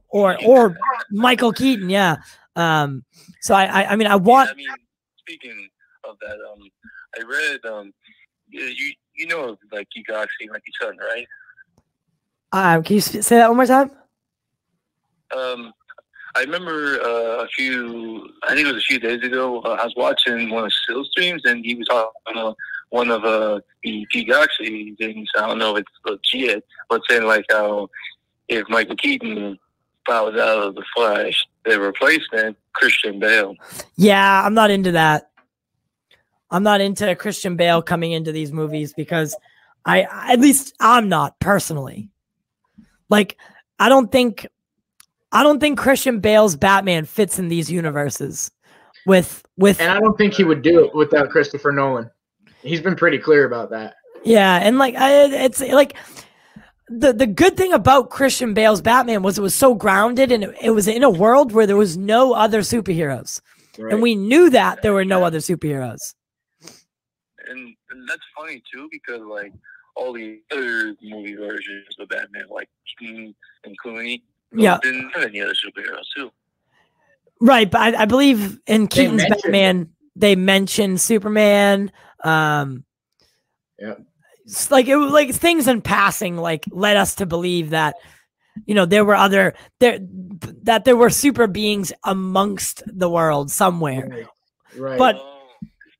or Michael Keaton. Yeah. So I mean I want. Yeah, I mean, speaking of that, I read you know like you got see like your son, right? Can you say that one more time? I remember I think it was a few days ago, I was watching one of Sill's streams, and he was talking about one of the Gigaxi things. I don't know if it's legit, but saying like how if Michael Keaton bows out of the Flash, the replacement, Christian Bale. Yeah, I'm not into that. I'm not into Christian Bale coming into these movies because at least I'm not personally. Like, I don't think Christian Bale's Batman fits in these universes with and I don't think he would do it without Christopher Nolan. He's been pretty clear about that. Yeah, and like it's like the good thing about Christian Bale's Batman was it was so grounded, and it was in a world where there was no other superheroes. Right. And we knew that there were no other superheroes. And that's funny too, because like all the other movie versions of Batman, like Keaton and Clooney, didn't have any other superheroes too. Right, but I believe in Keaton's Batman, they mentioned Superman. It's like it was like things in passing, like led us to believe that there were there were super beings amongst the world somewhere. Right. But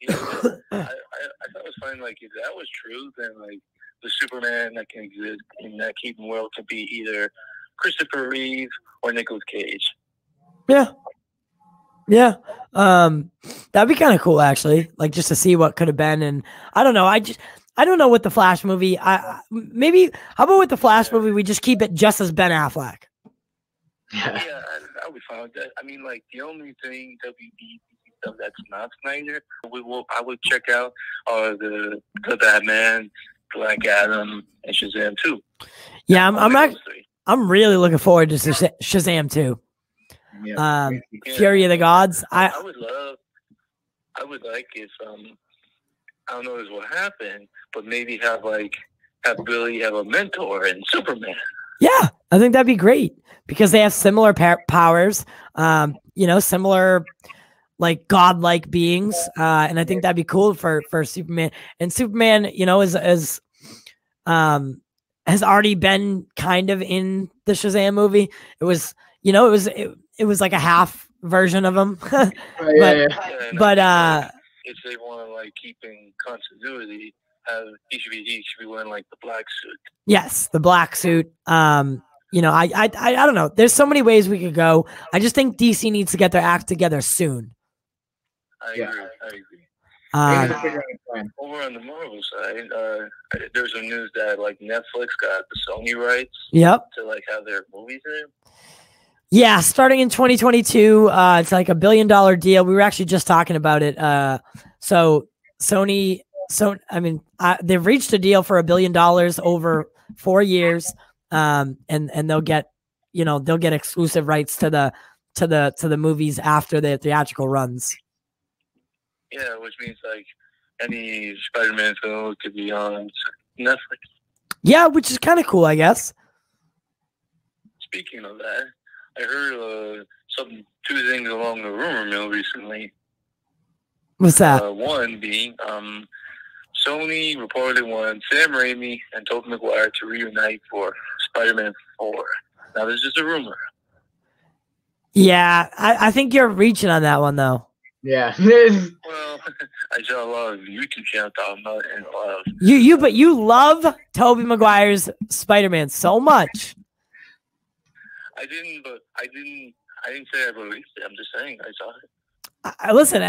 I thought it was funny. Like if that was true, then like the Superman that can exist in that Keaton world could be either Christopher Reeve or Nicolas Cage. Yeah. That'd be kind of cool, actually. Like just to see what could have been. And I don't know. I don't know what the Flash movie. How about with the Flash movie? We just keep it just as Ben Affleck. Yeah, I would be fine with that. I mean, like the only thing WB stuff that's not Snyder, I would check out the Batman, Black Adam, and Shazam 2. Yeah, I'm really looking forward to Shazam 2. Yeah. Fury of the Gods. I would like if I don't know what happened, but maybe have Billy have a mentor in Superman. Yeah, I think that'd be great because they have similar powers, similar like godlike beings, and I think that'd be cool for Superman. And Superman, has already been kind of in the Shazam movie. It was, it was like a half version of him. But if they want to like keep in continuity, he should be wearing like the black suit. Yes, the black suit. You know, I don't know. There's so many ways we could go. I just think DC needs to get their act together soon. I agree. Over on the Marvel side, there's some news that like Netflix got the Sony rights. Yep. To like have their movies in. Yeah, starting in 2022, it's like $1 billion deal. We were actually just talking about it. So Sony, they've reached a deal for $1 billion over 4 years, and they'll get exclusive rights to the movies after the theatrical runs. Yeah, which means like any Spider-Man film could be on Netflix. Yeah, which is kind of cool, I guess. Speaking of that, I heard two things along the rumor mill recently. What's that? One being, Sony reportedly wanted Sam Raimi and Tobey Maguire to reunite for Spider-Man 4. Now, this is just a rumor. Yeah, I think you're reaching on that one, though. Yeah. Well, I saw a lot of YouTube channels talking about it, and a lot of... But you love Tobey Maguire's Spider-Man so much. I didn't say I believed it. I'm just saying I saw it. Listen,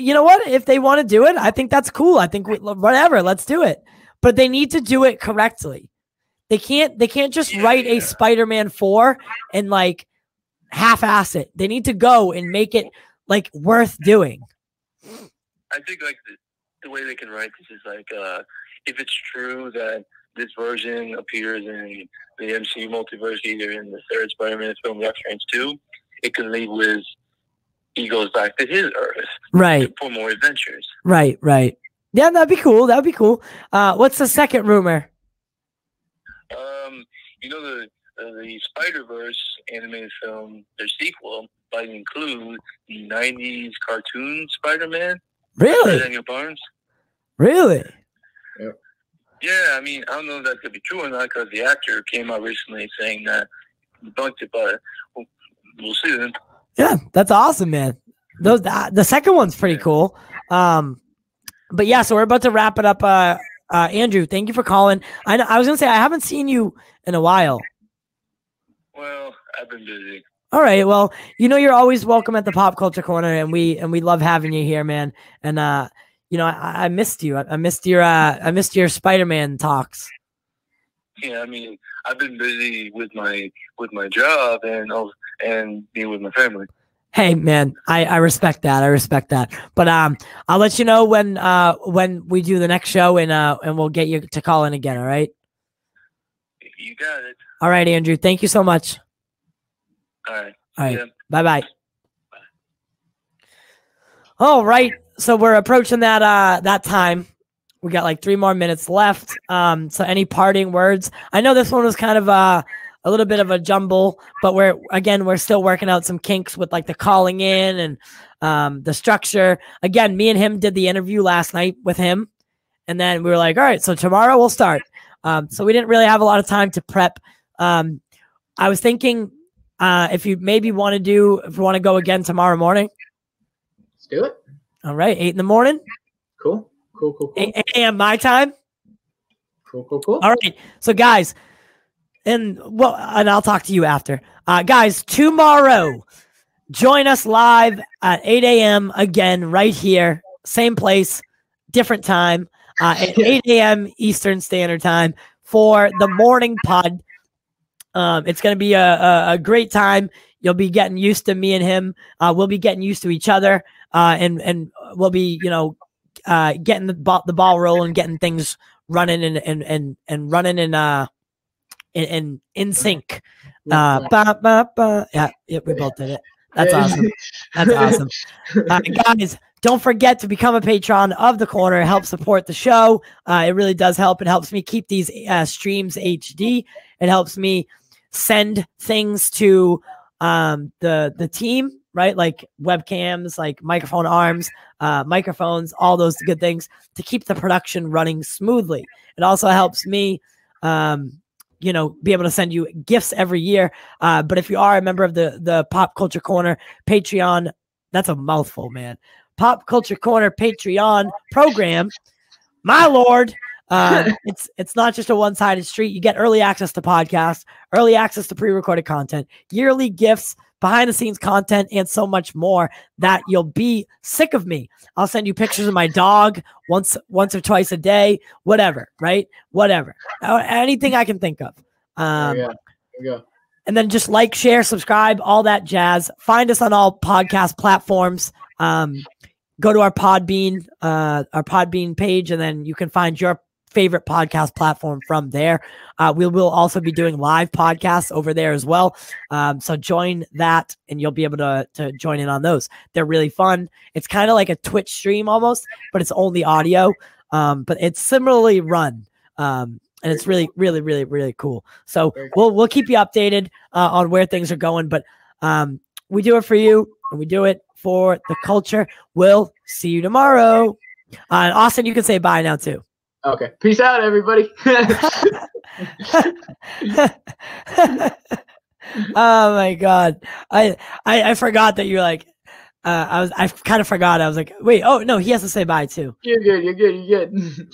you know what? If they want to do it, I think that's cool. I think whatever, let's do it. But they need to do it correctly. They can't just write a Spider-Man 4 and like half-ass it. They need to go and make it like worth doing. I think like the way they can write this is like if it's true that this version appears in the MCU multiverse, either in the third Spider-Man film, Doctor Strange 2, it can leave with he goes back to his Earth, right, for more adventures. Right. Yeah, that'd be cool. What's the second rumor? You know the Spider-Verse animated film, their sequel, might include the '90s cartoon Spider-Man. Really? Daniel Barnes. Really? Yep. Yeah, I mean, I don't know if that could be true or not because the actor came out recently saying that he debunked it, but we'll see then. Yeah, that's awesome, man. The second one's pretty cool. But yeah, so we're about to wrap it up. Andrew, thank you for calling. I was gonna say I haven't seen you in a while. Well, I've been busy. All right. Well, you're always welcome at the Pop Culture Corner, and we love having you here, man. And I missed you. I missed your Spider-Man talks. Yeah, I mean, I've been busy with my job and being with my family. Hey, man, I respect that. But I'll let you know when we do the next show, and we'll get you to call in again. All right. You got it. All right, Andrew. Thank you so much. All right. Yeah. Bye-bye. All right. So we're approaching that time. We got like 3 more minutes left. So any parting words? I know this one was kind of a little bit of a jumble, but we're still working out some kinks with like the calling in and the structure. Again, me and him did the interview last night with him, and then we were like, all right, so tomorrow we'll start. So we didn't really have a lot of time to prep. I was thinking if you want to go again tomorrow morning. Let's do it. All right, 8 in the morning. Cool. 8 a.m. my time. Cool. All right, so guys, and I'll talk to you after. Guys, tomorrow, join us live at 8 a.m. again, right here, same place, different time, at 8 a.m. Eastern Standard Time for the morning pod. It's going to be a great time. You'll be getting used to me and him. We'll be getting used to each other, and we'll be, getting the ball rolling, getting things running and running in sync. Yeah, we both did it. That's awesome. Guys, don't forget to become a patron of the corner. Help support the show. It really does help. It helps me keep these streams HD. It helps me send things to the team, right? Like webcams, like microphone arms, microphones, all those good things to keep the production running smoothly. It also helps me be able to send you gifts every year. But if you are a member of the Pop Culture Corner Patreon, that's a mouthful, man. Pop Culture Corner Patreon program, my lord, It's not just a one-sided street. You get early access to podcasts, early access to pre-recorded content, yearly gifts, behind the scenes content, and so much more that you'll be sick of me. I'll send you pictures of my dog once or twice a day, whatever, right? Whatever. Anything I can think of. There you go. And then just like, share, subscribe, all that jazz. Find us on all podcast platforms. Go to our Podbean page, and then you can find your favorite podcast platform from there. We will also be doing live podcasts over there as well. So join that, and you'll be able to join in on those. They're really fun. It's kind of like a Twitch stream almost, but it's only audio. But it's similarly run. And it's really, really, really, really cool. So we'll keep you updated on where things are going. But we do it for you, and we do it for the culture. We'll see you tomorrow. And Austin, you can say bye now too. Okay. Peace out, everybody. Oh my God. I forgot that you're like, I kind of forgot. I was like, wait, oh no, he has to say bye too. You're good.